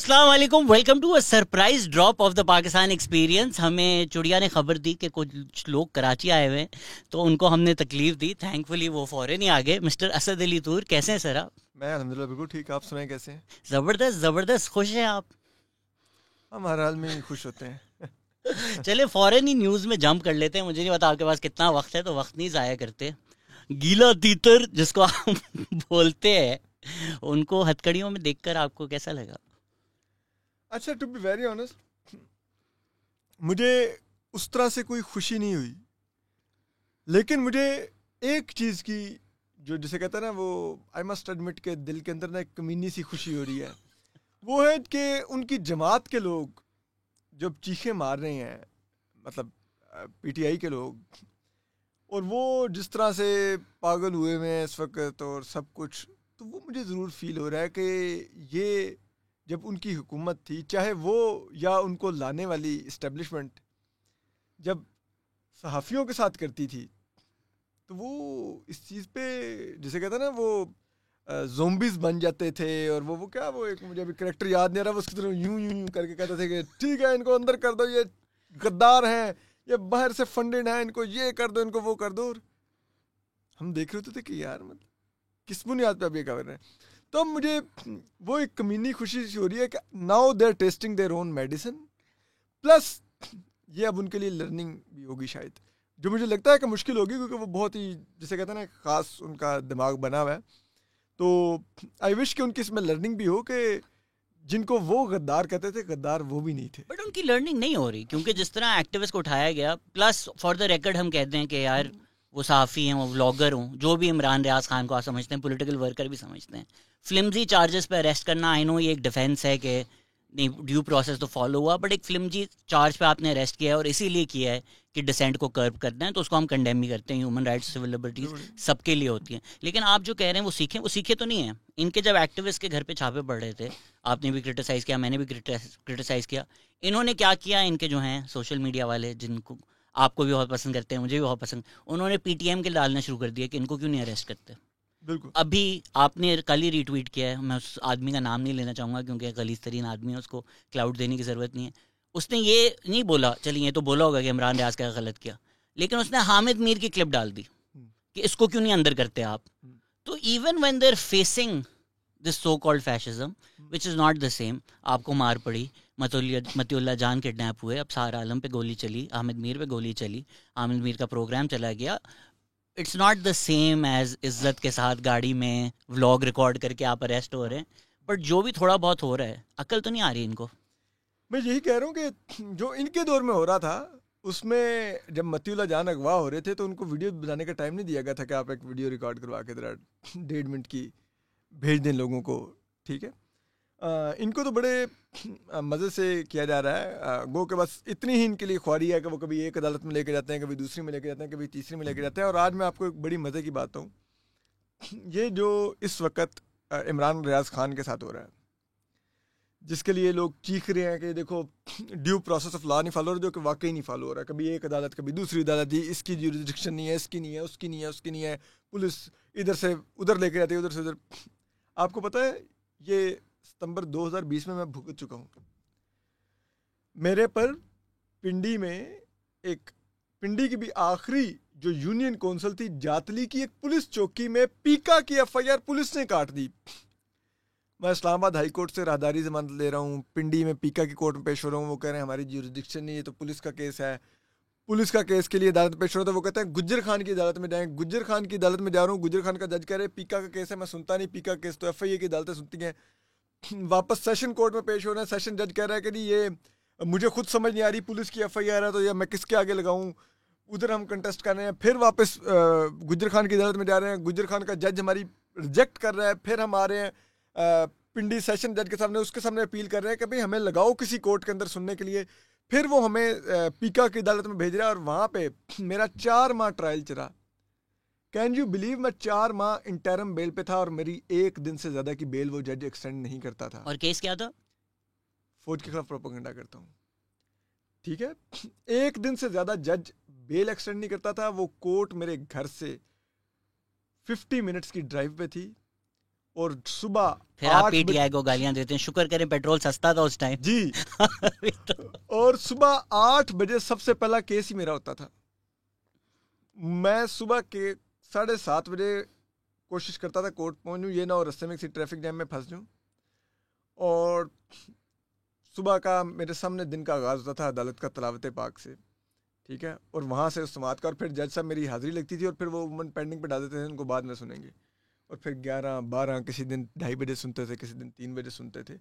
अस्सलाम वालेकुम, welcome to a surprise drop of the Pakistan experience. हमें चुड़िया ने खबर दी कि कुछ लोग कराची आए हुए हैं, तो उनको हमने तकलीफ दी। थैंकफुली वो फौरन ही आ गए। मिस्टर असद अली तूर, कैसे हैं सर आप? मैं अल्हम्दुलिल्लाह बिल्कुल ठीक। आप सुनाएं कैसे हैं? ज़बरदस्त ज़बरदस्त, खुश हैं आप? हम हर हाल में ही खुश होते हैं। चले फौरन ही न्यूज़ में जंप कर लेते हैं। मुझे नहीं पता आपके पास कितना वक्त है, तो वक्त नहीं ज़ाया करते। गीला तीतर जिसको आप बोलते हैं, उनको हथकड़ियों में देखकर आपको कैसा लगा? अच्छा, टू बी वेरी ऑनेस्ट, मुझे उस तरह से कोई खुशी नहीं हुई, लेकिन मुझे एक चीज़ की, जो जिसे कहते हैं ना, वो आई मस्ट एडमिट के दिल के अंदर ना एक कमीनी सी खुशी हो रही है। वो है कि उनकी जमात के लोग जब चीखें मार रहे हैं, मतलब पीटीआई के लोग, और वो जिस तरह से पागल हुए हुए हैं इस वक्त और सब कुछ, तो वो मुझे ज़रूर फील हो रहा है कि ये जब उनकी हुकूमत थी, चाहे वो या उनको लाने वाली इस्टेब्लिशमेंट जब सहाफ़ियों के साथ करती थी, तो वो इस चीज़ पे, जिसे कहते हैं ना, वो ज़ोंबीज़ बन जाते थे। और वो क्या, वो एक मुझे अभी करेक्टर याद नहीं आ रहा, वो उसकी तरह यूं यूं यूं करके कहते थे कि ठीक है, इनको अंदर कर दो, ये गद्दार हैं, ये बाहर से फंडेड हैं, इनको ये कर दो, इनको वो कर दो। और हम देख रहे होते थे कि यार, मतलब किस बुनियाद पे अब ये कर रहे हैं। तो अब मुझे वो एक कमीनी खुशी सी हो रही है कि now they are testing their own medicine, plus ये अब उनके लिए लर्निंग भी होगी शायद, जो मुझे लगता है कि मुश्किल होगी, क्योंकि वो बहुत ही, जिसे कहते हैं ना, ख़ास उनका दिमाग बना हुआ है। तो आई विश कि उनकी इसमें लर्निंग भी हो कि जिनको वो गद्दार कहते थे, गद्दार वो भी नहीं थे। बट उनकी लर्निंग नहीं हो रही, क्योंकि जिस तरह एक्टिविस्ट को उठाया गया, प्लस फॉर द रिकॉर्ड हम कहते हैं कि यार वो सहाफ़ी हैं, वो व्लॉगर हों, जो भी इमरान रियाज खान को आप समझते हैं, पॉलिटिकल वर्कर भी समझते हैं, फ्लिमजी चार्जेस पे अरेस्ट करना, आई नो ये एक डिफेंस है कि नहीं, ड्यू प्रोसेस तो फॉलो हुआ, बट एक फ्लिमजी चार्ज पे आपने अरेस्ट किया है और इसीलिए किया है कि डिसेंट को कर्व करना है, तो उसको हम कंडेम भी करते हैं। ह्यूमन राइट्स, सिविल लिबर्टीज सबके लिए होती हैं। लेकिन आप जो कह रहे हैं वो सीखे तो नहीं हैं। इनके जब एक्टिविस्ट के घर पे छापे पड़ रहे थे, आपने भी क्रिटिसाइज़ किया, मैंने भी क्रिटिसाइज़ किया, इन्होंने क्या किया? इनके जो हैं सोशल मीडिया वाले, जिनको आपको भी बहुत पसंद करते हैं, मुझे भी बहुत पसंद, उन्होंने पीटीएम के डालना शुरू कर दिया कि इनको क्यों नहीं अरेस्ट करते। बिल्कुल। अभी आपने कल ही रीट्वीट किया है, मैं उस आदमी का नाम नहीं लेना चाहूँगा क्योंकि गलीज़ तरीन आदमी है, उसको क्लाउड देने की ज़रूरत नहीं है। उसने ये नहीं बोला, चलिए ये तो बोला होगा कि इमरान रियाज का गलत किया, लेकिन उसने हामिद मीर की क्लिप डाल दी कि इसको क्यों नहीं अंदर करते आप। तो even when they are facing this so called fascism which is not the same, आपको मार पड़ी, मतिउल्लाह जान किडनैप हुए, अब सहारा आलम पे गोली चली, हामिद मीर पे गोली चली, हामिद मीर का प्रोग्राम चला गया। It's not the same as इज्जत के साथ गाड़ी में व्लॉग रिकॉर्ड करके आप अरेस्ट हो रहे हैं। बट जो भी थोड़ा बहुत हो रहा है, अकल तो नहीं आ रही इनको। मैं यही कह रहा हूँ कि जो इनके दौर में हो रहा था, उसमें जब मतिउल्लाह जान अगवा हो रहे थे, तो उनको वीडियो बनाने का टाइम नहीं दिया गया था कि आप एक वीडियो रिकॉर्ड करवा के जरा 1.5 मिनट की भेज दें लोगों को। ठीक है, इनको तो बड़े मज़े से किया जा रहा है। गो के बस इतनी ही इनके लिए ख्वारी है कि वो कभी एक अदालत में लेके जाते हैं, कभी दूसरी में लेके जाते हैं, कभी तीसरी में लेके जाते हैं। और आज मैं आपको एक बड़ी मज़े की बात कहूँ, ये जो इस वक्त इमरान रियाज खान के साथ हो रहा है, जिसके लिए लोग चीख रहे हैं कि देखो ड्यू प्रोसेस ऑफ लॉ नहीं फॉलो हो रहा, जो कि वाकई नहीं फॉलो हो रहा है। कभी एक अदालत, कभी दूसरी अदालत, इसकी जुरिडिक्शन नहीं है, इसकी नहीं है, उसकी नहीं है, उसकी नहीं है, पुलिस इधर से उधर लेके जाती है, उधर से उधर। आपको पता है, ये सितंबर 2020 में मैं भुगत चुका हूँ। मेरे पर पिंडी में पिंडी की भी आखिरी जो यूनियन कौंसिल थी, जातली की एक पुलिस चौकी में पीका की एफआईआर पुलिस ने काट दी। मैं इस्लामाबाद हाई कोर्ट से राहदारी जमानत ले रहा हूँ, पिंडी में पीका की कोर्ट में पेश हो रहा हूँ, वो कह रहे हैं हमारी ज्यूरिडिक्शन नहीं है, तो पुलिस का केस है। पुलिस का केस के लिए अदालत पेश हो रहा था, वो कहते हैं गुज्जर खान की अदालत में जाएं। गुज्जर खान की अदालत में जा रहा हूँ, गुज्जर खान का जज कह रहे हैं पीका का केस है, मैं सुनता नहीं, पीका केस तो एफआईए की अदालतें सुनती हैं। वापस सेशन कोर्ट में पेश हो रहे हैं, सेशन जज कह रहा है कि नहीं, ये मुझे खुद समझ नहीं आ रही, पुलिस की एफआईआर है तो या मैं किसके आगे लगाऊं। उधर हम कंटेस्ट कर रहे हैं, फिर वापस गुज्जर खान की अदालत में जा रहे हैं, गुज्जर खान का जज हमारी रिजेक्ट कर रहा है, फिर हम आ रहे हैं पिंडी सेशन जज के सामने, उसके सामने अपील कर रहे हैं कि भाई हमें लगाओ किसी कोर्ट के अंदर सुनने के लिए। फिर वो हमें पीका की अदालत में भेज रहा है, और वहाँ पे मेरा 4 माह ट्रायल चला। कैन यू बिलीव, मैं 4 माह इंटरम बेल पे था और मेरी 1 दिन से ज़्यादा की बेल वो जज एक्सटेंड नहीं करता था। और केस क्या था? फौज के खिलाफ प्रोपेगेंडा करता हूँ। ठीक है, 1 दिन से ज़्यादा जज बेल एक्सटेंड नहीं करता था। वो कोर्ट मेरे घर से 50 मिनट्स की ड्राइव पे थी, और सुबह फिर आप पीटीआई को गालियां देते हैं, शुक्र करें पेट्रोल सस्ता था उस टाइम जी। और सुबह 8 बजे सबसे पहला केस ही मेरा होता था। मैं सुबह के 7:30 बजे कोशिश करता था कोर्ट पहुंचूं, ये ना हो रास्ते में किसी ट्रैफिक जैम में फंस जाऊं। और सुबह का मेरे सामने दिन का आगाज होता था अदालत का तलावत पाक से, ठीक है, और वहाँ से उस समात का, और फिर जज साहब मेरी हाजिरी लगती थी और फिर वो वुमन पेंडिंग पे डाल देते थे, उनको बाद में सुनेंगे। और फिर 11-12 किसी दिन 2:30 बजे सुनते थे, किसी दिन 3 बजे सुनते थे।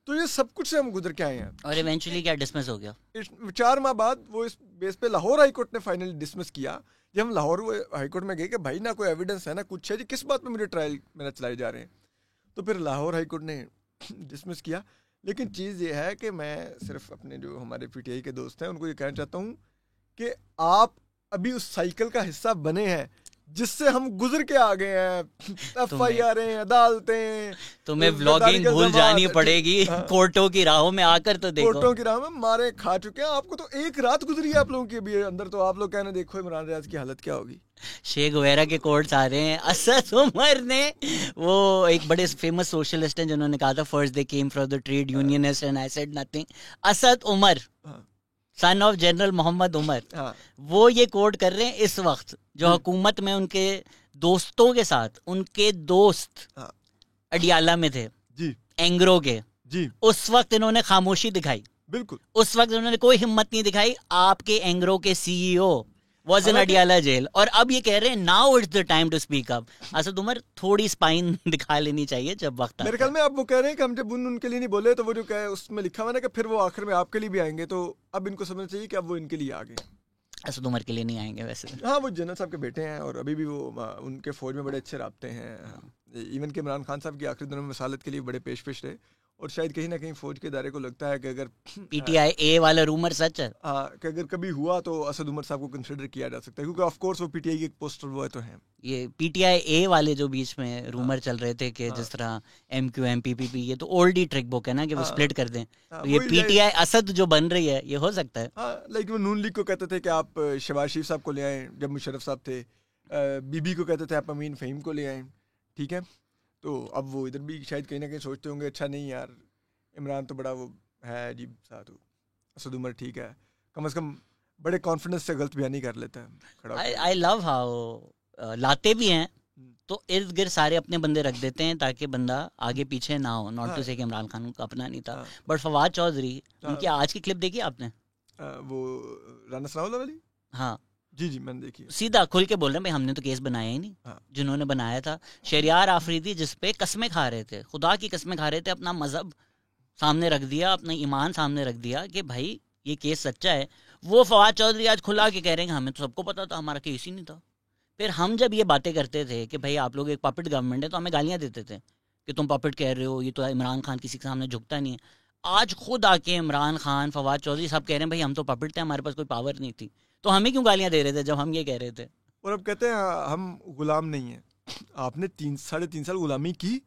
तो ये सब कुछ से हम गुजर के आए हैं। और इवेंचुअली क्या डिसमिस हो गया? 4 माह बाद वो इस बेस पे लाहौर हाई कोर्ट ने फाइनली डिसमिस किया। जब हम लाहौर हाई कोर्ट में गए कि भाई ना कोई एविडेंस है ना कुछ है जी, किस बात पे मेरे ट्रायल मेरा चलाए जा रहे हैं, तो फिर लाहौर हाई कोर्ट ने डिसमिस किया। लेकिन चीज़ ये है कि मैं सिर्फ अपने जो हमारे पीटीआई के दोस्त हैं उनको ये कहना चाहता हूँ कि आप अभी उस साइकिल का हिस्सा बने हैं जिससे हम गुजर के आ गए हैं। FIR अदालतें, तुम्हें व्लॉगिंग भूल जानी पड़ेगी। कोर्टों की राहों में आकर तो देखो, कोर्टों की राह में मारे खा चुके हैं। आपको तो एक रात गुजरी है आप लोगों की अभी अंदर, तो आप लोग कहने देखो इमरान रियाज की हालत क्या होगी। शेख वगैरह के कोर्ट्स आ रहे हैं। असद उमर ने, वो एक बड़े फेमस सोशलिस्ट हैं जिन्होंने कहा था first they came from the trade unionist and I said nothing. Asad Umar son of general Mohammad Umar, वो ये कोर्ट कर रहे हैं इस वक्त जो हुकूमत में उनके दोस्तों के साथ, उनके दोस्त अडियाला में थे जी, एंग्रो के जी, उस वक्त इन्होंने खामोशी दिखाई। बिल्कुल, उस वक्त इन्होंने कोई हिम्मत नहीं दिखाई। आपके एंग्रो के CEO was in Adiala jail, और अब ये कह रहे हैं now it's the time to speak up. Asad Umar थोड़ी स्पाइन दिखा लेनी चाहिए जब वक्त आता है। मेरे ख्याल में आप वो कह रहे हैं कि हम जब उनके लिए नहीं बोले तो वो जो कहे उसमें लिखा हुआ ना कि फिर वो आखिर में आपके लिए भी आएंगे, तो अब इनको समझना चाहिए कि अब वो इनके लिए आ गए। असद उमर के लिए नहीं आएंगे वैसे। हाँ, वो जनरल साहब के बेटे हैं और अभी भी वो उनके फौज में बड़े अच्छे राब्ते हैं। इवन के इमरान खान साहब की आखिरी दिनों में मसालत के लिए बड़े पेश रहे, और शायद कहीं ना कहीं फौज के इदारे को लगता है कि अगर PTI वाला रूमर सच है, कि अगर कभी हुआ तो असद उमर साहब को कंसिडर किया जा सकता है, क्योंकि ऑफ कोर्स वो PTI के एक पोस्टर वो तो हैं। ये PTI वाले जो बीच में रूमर चल रहे थे कि जिस तरह MQM PPP, ये तो ओल्ड ही ट्रिक बुक है ना कि वो स्प्लिट कर दें, तो ये PTI असद जो बन रही है ये हो सकता है। लाइक वो नून लीग को कहते थे कि आप शहबाज शरीफ साहब को ले आए जब मुशर्रफ साहब थे, बीबी को कहते थे आप अमीन फ़हीम को ले आए, ठीक है। तो अब वो इधर भी शायद कहीं ना कहीं सोचते होंगे अच्छा नहीं यार, इमरान तो बड़ा वो है अजीब सा, तो असद उमर ठीक है, कम से कम बड़े कॉन्फिडेंस से गलत बयानी कर लेता है। आई लव हाउ लाते भी हैं तो इर्द गिर्द सारे अपने बंदे रख देते हैं ताकि बंदा आगे पीछे ना हो। नॉट टू से कि इमरान खान का अपना नहीं था, बट फवाद चौधरी, उनकी आज की क्लिप देखी आपने? वो राना सनाउल्लाह वाली? हाँ जी जी, मैंने देखी। सीधा खुल के बोल रहे हैं भाई हमने तो केस बनाया ही नहीं। जिन्होंने बनाया था शहरियार आफरीदी, जिसपे कस्में खा रहे थे, खुदा की कस्में खा रहे थे, अपना मजहब सामने रख दिया, अपना ईमान सामने रख दिया कि भाई ये केस सच्चा है। वो फवाद चौधरी आज खुला के कह रहे हैं हमें तो सबको पता था, हमारा केस ही नहीं था। फिर हम जब ये बातें करते थे कि भाई आप लोग एक पपेट गवर्नमेंट है, तो हमें गालियां देते थे कि तुम पपेट कह रहे हो, ये तो इमरान खान किसी के सामने झुकता नहीं है। आज खुद आके इमरान खान, फवाद चौधरी सब कह रहे हैं भाई हम तो पपेट थे, हमारे पास कोई पावर नहीं थी, तो हमें क्यों गालियां दे रहे थे जब हम ये कह रहे थे। और अब कहते हैं हम गुलाम नहीं है। आपने 3-3.5 साल गुलामी की,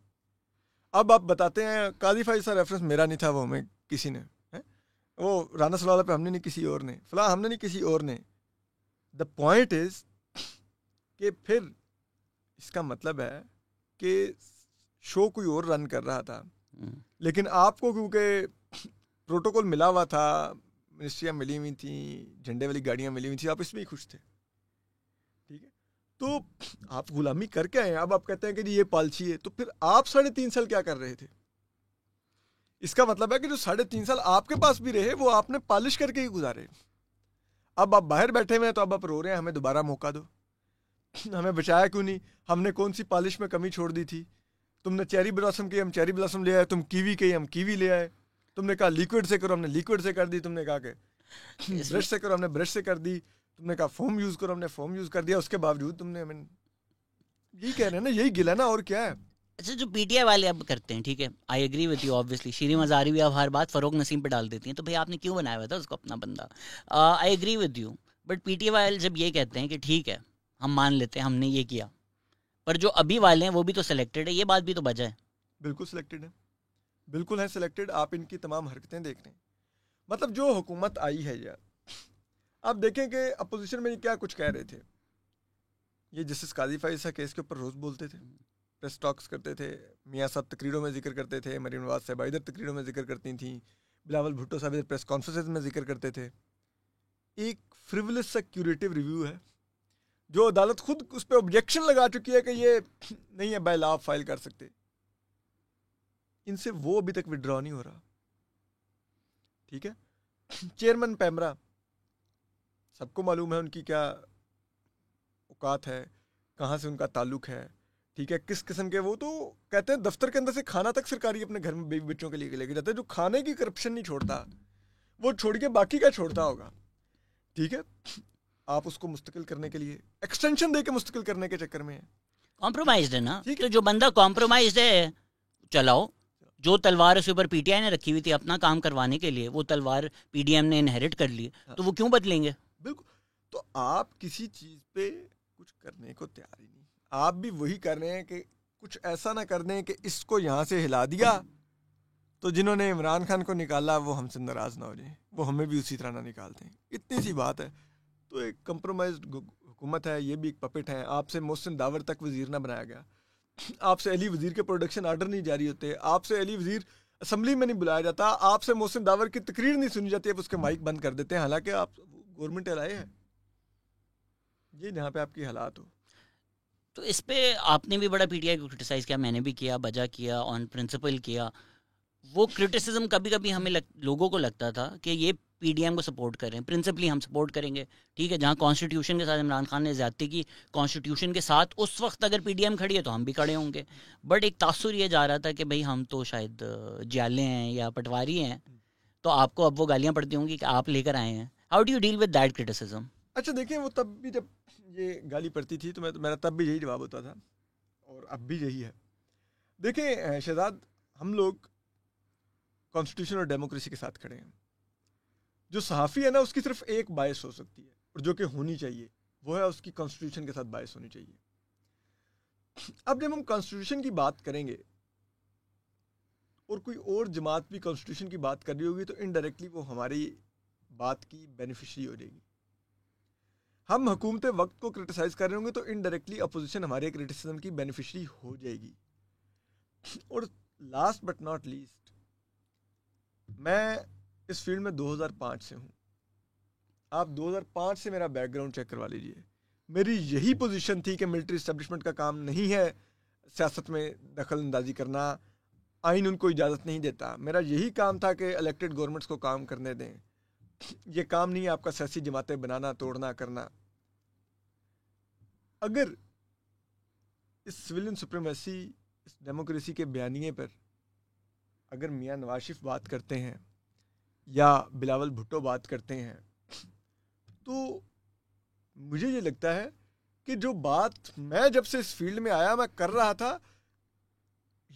अब आप बताते हैं काजी फाइज सा रेफरेंस मेरा नहीं था, वो हमें किसी ने है? वो राना सलाला पे हमने नहीं, किसी और ने, फला हमने नहीं, किसी और ने। द पॉइंट इज कि फिर इसका मतलब है कि शो कोई और रन कर रहा था, लेकिन आपको क्योंकि प्रोटोकॉल मिला हुआ था, मिनिस्ट्रियाँ मिली हुई थी, झंडे वाली गाड़ियाँ मिली हुई थी, आप इसमें ही खुश थे, ठीक है। तो आप गुलामी करके आए, अब आप कहते हैं कि जी ये पॉलिसी है, तो फिर आप 3.5 साल क्या कर रहे थे? इसका मतलब है कि जो 3.5 साल आपके पास भी रहे वो आपने पॉलिश करके ही गुजारे। अब आप बाहर बैठे हुए हैं तो अब आप रो रहे हैं हमें दोबारा मौका दो, हमें बचाया क्यों नहीं, हमने कौन सी पॉलिश में कमी छोड़ दी थी। तुमने चेरी ब्लॉसम की, हम चेरी ब्लॉसम ले आए, तुम कीवी की, हम कीवी ले आए, तुमने कहा लिक्विड से करो, हमने लिक्विड से कर दी, तुमने कहा कि ब्रश से करो, हमने ब्रश से कर दी, तुमने कहा फोम यूज करो, हमने फोम यूज कर दिया। उसके बावजूद तुमने हमें यही कह रहे हैं ना, यही गिला ना, और क्या है। अच्छा, जो PTI वाले अब करते हैं, ठीक है, I agree with you obviously, Shireen Mazari भी अब हर बात फरोग नसीम पे डाल देती हैं, तो भाई आपने क्यों बनाया हुआ था उसको अपना बंदा। I agree with you, but PTI वाले जब ये कहते हैं कि ठीक है हम मान लेते हैं हमने ये किया, पर जो अभी वाले हैं वो भी तो सिलेक्टेड है, ये बात भी तो वजह है। बिल्कुल सिलेक्टेड है, बिल्कुल है सिलेक्टेड। आप इनकी तमाम हरकतें देख रहे हैं, मतलब जो हुकूमत आई है यार, आप देखें कि अपोजिशन में क्या कुछ कह रहे थे। ये जस्टिस काजी फाइज सा केस के ऊपर रोज बोलते थे, प्रेस टॉक्स करते थे, मियाँ साहब तकरीरों में जिक्र करते थे, मरीम नवाज साहब इधर तकरीरों में जिक्र करती थी, बिलावल भुट्टो साहब इधर प्रेस कॉन्फ्रेंसेस में जिक्र करते थे। एक फ्रिवलेस सा क्यूरेटिव रिव्यू है जो अदालत खुद उस पर ऑब्जेक्शन लगा चुकी है कि ये नहीं है, बाय लॉ फाइल कर सकते। इनसे वो अभी तक विड्रॉ नहीं हो रहा। ठीक है, चेयरमैन पैमरा, सबको मालूम है उनकी क्या औकात है, कहाँ से उनका ताल्लुक है, ठीक है, किस किस्म के। वो तो कहते हैं दफ्तर के अंदर से खाना तक सरकारी अपने घर में बेबी बच्चों के लिए लेके जाते हैं। जो खाने की करप्शन नहीं छोड़ता वो छोड़ के बाकी क्या छोड़ता होगा। ठीक है, आप उसको मुस्तकिल करने के लिए एक्सटेंशन दे के मुस्तकिल करने के चक्कर में है। कॉम्प्रोमाइज्ड है ना, तो जो बंदा कॉम्प्रोमाइज्ड है चलाओ। जो तलवार उसके ऊपर पीटीआई ने रखी हुई थी अपना काम करवाने के लिए, वो तलवार पीडीएम ने इनहेरिट कर ली, तो वो क्यों बदलेंगे? बिल्कुल। तो आप किसी चीज पे कुछ करने को तैयार ही नहीं, आप भी वही कर रहे हैं कि कुछ ऐसा ना कर दें कि इसको यहाँ से हिला दिया तो जिन्होंने इमरान खान को निकाला वो हमसे नाराज ना हो जाए, वो हमें भी उसी तरह ना निकाल दें। इतनी सी बात है। तो एक कंप्रोमाइज्ड हुकूमत है, ये भी एक पपेट है। आपसे मोहसिन दावर तक वजीर ना बनाया गया, आपसे अली वजीर के प्रोडक्शन आर्डर नहीं जारी होते, आपसे अली वजीर असम्बली में नहीं बुलाया जाता, आपसे मोहसिन दावर की तकरीर नहीं सुनी जाती, आप उसके माइक बंद कर देते हैं, हालांकि आप गवर्नमेंट एलाए हैं। ये जहाँ पे आपकी हालात हो। तो इस पे आपने भी बड़ा पीटीआई को क्रिटिसाइज किया, मैंने भी किया, बजा किया, ऑन प्रिंसिपल किया। वो क्रिटिसिज्म कभी कभी हमें लोगों को लगता था कि ये पीडीएम को सपोर्ट कर रहे हैं, प्रिंसिपली हम सपोर्ट करेंगे। ठीक है, जहाँ कॉन्स्टिट्यूशन के साथ इमरान खान ने ज्यादती की, कॉन्स्टिट्यूशन के साथ उस वक्त अगर पीडीएम खड़ी है तो हम भी खड़े होंगे। बट एक तासुर ये जा रहा था कि भाई हम तो शायद जाले हैं या पटवारी हैं, तो आपको अब वो गालियाँ पड़ती होंगी कि आप लेकर आए हैं। How do you deal with that criticism? अच्छा देखिए, वो तब भी जब ये गाली पड़ती थी तो मेरा तब भी यही जवाब होता था और अब भी यही है। देखिए शहजाद, हम लोग कॉन्स्टिट्यूशन और डेमोक्रेसी के साथ खड़े हैं। जो सहाफ़ी है ना, उसकी सिर्फ एक बायस हो सकती है और जो कि होनी चाहिए वो है उसकी कॉन्स्टिट्यूशन के साथ बायस होनी चाहिए। अब जब हम कॉन्स्टिट्यूशन की बात करेंगे और कोई और जमात भी कॉन्स्टिट्यूशन की बात कर रही होगी तो इनडायरेक्टली वो हमारी बात की बेनिफिशरी हो जाएगी। हम हुकूमत वक्त को क्रिटिसाइज कर रहे होंगे तो इनडायरेक्टली अपोजिशन हमारे क्रिटिसिज्म की बेनिफिशरी हो जाएगी। और लास्ट बट नॉट लीस्ट, मैं इस फील्ड में 2005 से हूँ। आप 2005 से मेरा बैकग्राउंड चेक करवा लीजिए। मेरी यही पोजीशन थी कि मिलिट्री एस्टेब्लिशमेंट का काम नहीं है सियासत में दखल अंदाजी करना, आइन उनको इजाज़त नहीं देता। मेरा यही काम था कि इलेक्टेड गवर्नमेंट्स को काम करने दें। ये काम नहीं है आपका सियासी जमातें बनाना, तोड़ना, करना। अगर इस सिविलियन सुप्रीमेसी, इस डेमोक्रेसी के बयानिए पर अगर मियाँ नवाज शरीफ बात करते हैं या बिलावल भुट्टो बात करते हैं तो मुझे ये लगता है कि जो बात मैं जब से इस फील्ड में आया मैं कर रहा था,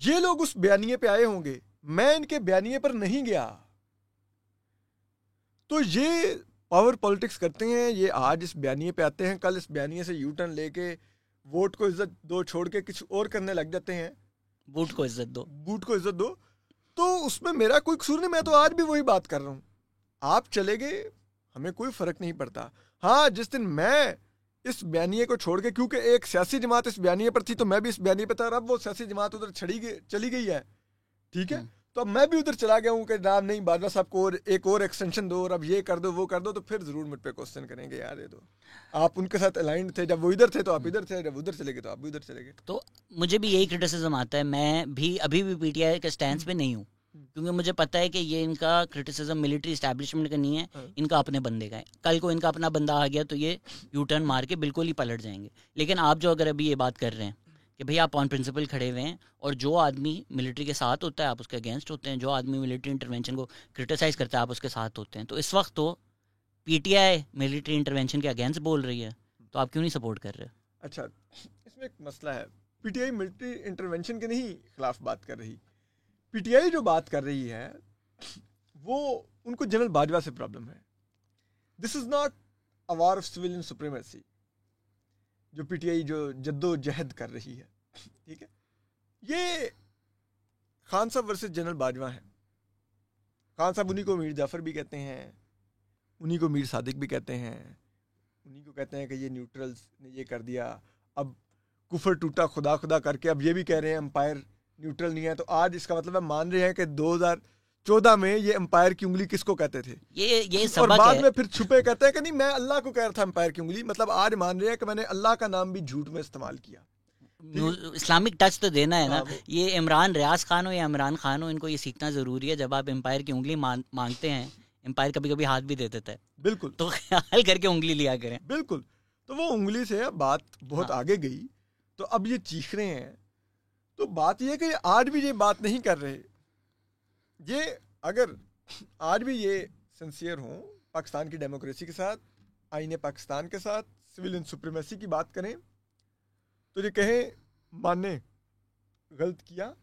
ये लोग उस बयानिए पे आए होंगे, मैं इनके बयानिए पर नहीं गया। तो ये पावर पॉलिटिक्स करते हैं, ये आज इस बयानिए पे आते हैं, कल इस बयानिए से यू टर्न लेके वोट को इज्जत दो छोड़ के कुछ और करने लग जाते हैं। बूट को इज्जत दो, बूट को इज्जत दो। तो उसमें मेरा कोई कसूर नहीं, मैं तो आज भी वही बात कर रहा हूँ। आप चले गए, हमें कोई फर्क नहीं पड़ता। हाँ, जिस दिन मैं इस बयानिए को छोड़ के, क्योंकि एक सियासी जमात इस बयानिए पर थी तो मैं भी इस बयानिए पर था, अब वो सियासी जमात उधर चली गई है। ठीक है, तो अब मैं भी उधर चला गया हूँ कि नाम नहीं, बाजवा साहब को और एक और एक्सटेंशन दो और अब ये कर दो वो कर दो, तो फिर जरूर मुझ पे क्वेश्चन करेंगे, यार ये तो आप उनके साथ अलाइंड थे, जब वो इधर थे तो आप इधर थे, जब उधर चले गए तो आप भी उधर चले गए। तो मुझे भी यही क्रिटिसिज्म आता है। मैं भी अभी भी पीटीआई के स्टैंड पे नहीं हूँ, क्योंकि मुझे पता है कि ये इनका क्रिटिसिज्म मिलिट्री एस्टैब्लिशमेंट का नहीं है, इनका अपने बंदे का है। कल को इनका अपना बंदा आ गया तो ये यू टर्न मार के बिल्कुल ही पलट जाएंगे। लेकिन आप जो अगर अभी ये बात कर रहे हैं कि भाई आप ऑन प्रिंसिपल खड़े हुए हैं और जो आदमी मिलिट्री के साथ होता है आप उसके अगेंस्ट होते हैं, जो आदमी मिलिट्री इंटरवेंशन को क्रिटिसाइज करता है आप उसके साथ होते हैं, तो इस वक्त तो पीटीआई मिलिट्री इंटरवेंशन के अगेंस्ट बोल रही है, तो आप क्यों नहीं सपोर्ट कर रहे? अच्छा, इसमें एक मसला है। पीटीआई मिलिट्री इंटरवेंशन के नहीं खिलाफ बात कर रही। पीटीआई जो बात कर रही है वो उनको जनरल बाजवा से प्रॉब्लम है। This is not a war of civilian supremacy जो पीटीआई जो जद्दोजहद कर रही है। ठीक है, ये खान साहब वर्सेस जनरल बाजवा है। खान साहब उन्हीं को मीर जाफर भी कहते हैं, उन्हीं को मीर सादिक भी कहते हैं, उन्हीं को कहते हैं कि ये न्यूट्रल्स ने ये कर दिया। अब कुफर टूटा खुदा खुदा करके अब ये भी कह रहे हैं एम्पायर न्यूट्रल नहीं है, तो आज इसका मतलब है मान रहे हैं कि 2014 में ये एम्पायर की उंगली किसको कहते थे, ये सबक और बाद है। में फिर छुपे कहते हैं कि नहीं मैं अल्लाह को कह रहा था एम्पायर की उंगली, मतलब आज मान रहे हैं कि मैंने अल्लाह का नाम भी झूठ में इस्तेमाल किया। इस्लामिक टच तो देना है ना। हाँ, ये इमरान रियाज खान हो या इमरान खान हो, इनको ये सीखना जरूरी है। जब आप एम्पायर की उंगली मांगते हैं, एम्पायर कभी कभी हाथ भी दे देता है, बिल्कुल, तो ख्याल करके उंगली लिया करें। बिल्कुल। तो वो उंगली से बात बहुत हाँ। आगे गई, तो अब ये चीख रहे हैं। तो बात ये है कि आज भी ये बात नहीं कर रहे। ये अगर आज भी ये सिंसियर हों पाकिस्तान की डेमोक्रेसी के साथ, आईने पाकिस्तान के साथ, सिविलियन सुप्रीमेसी की बात करें, तो ये कहें माने गलत किया,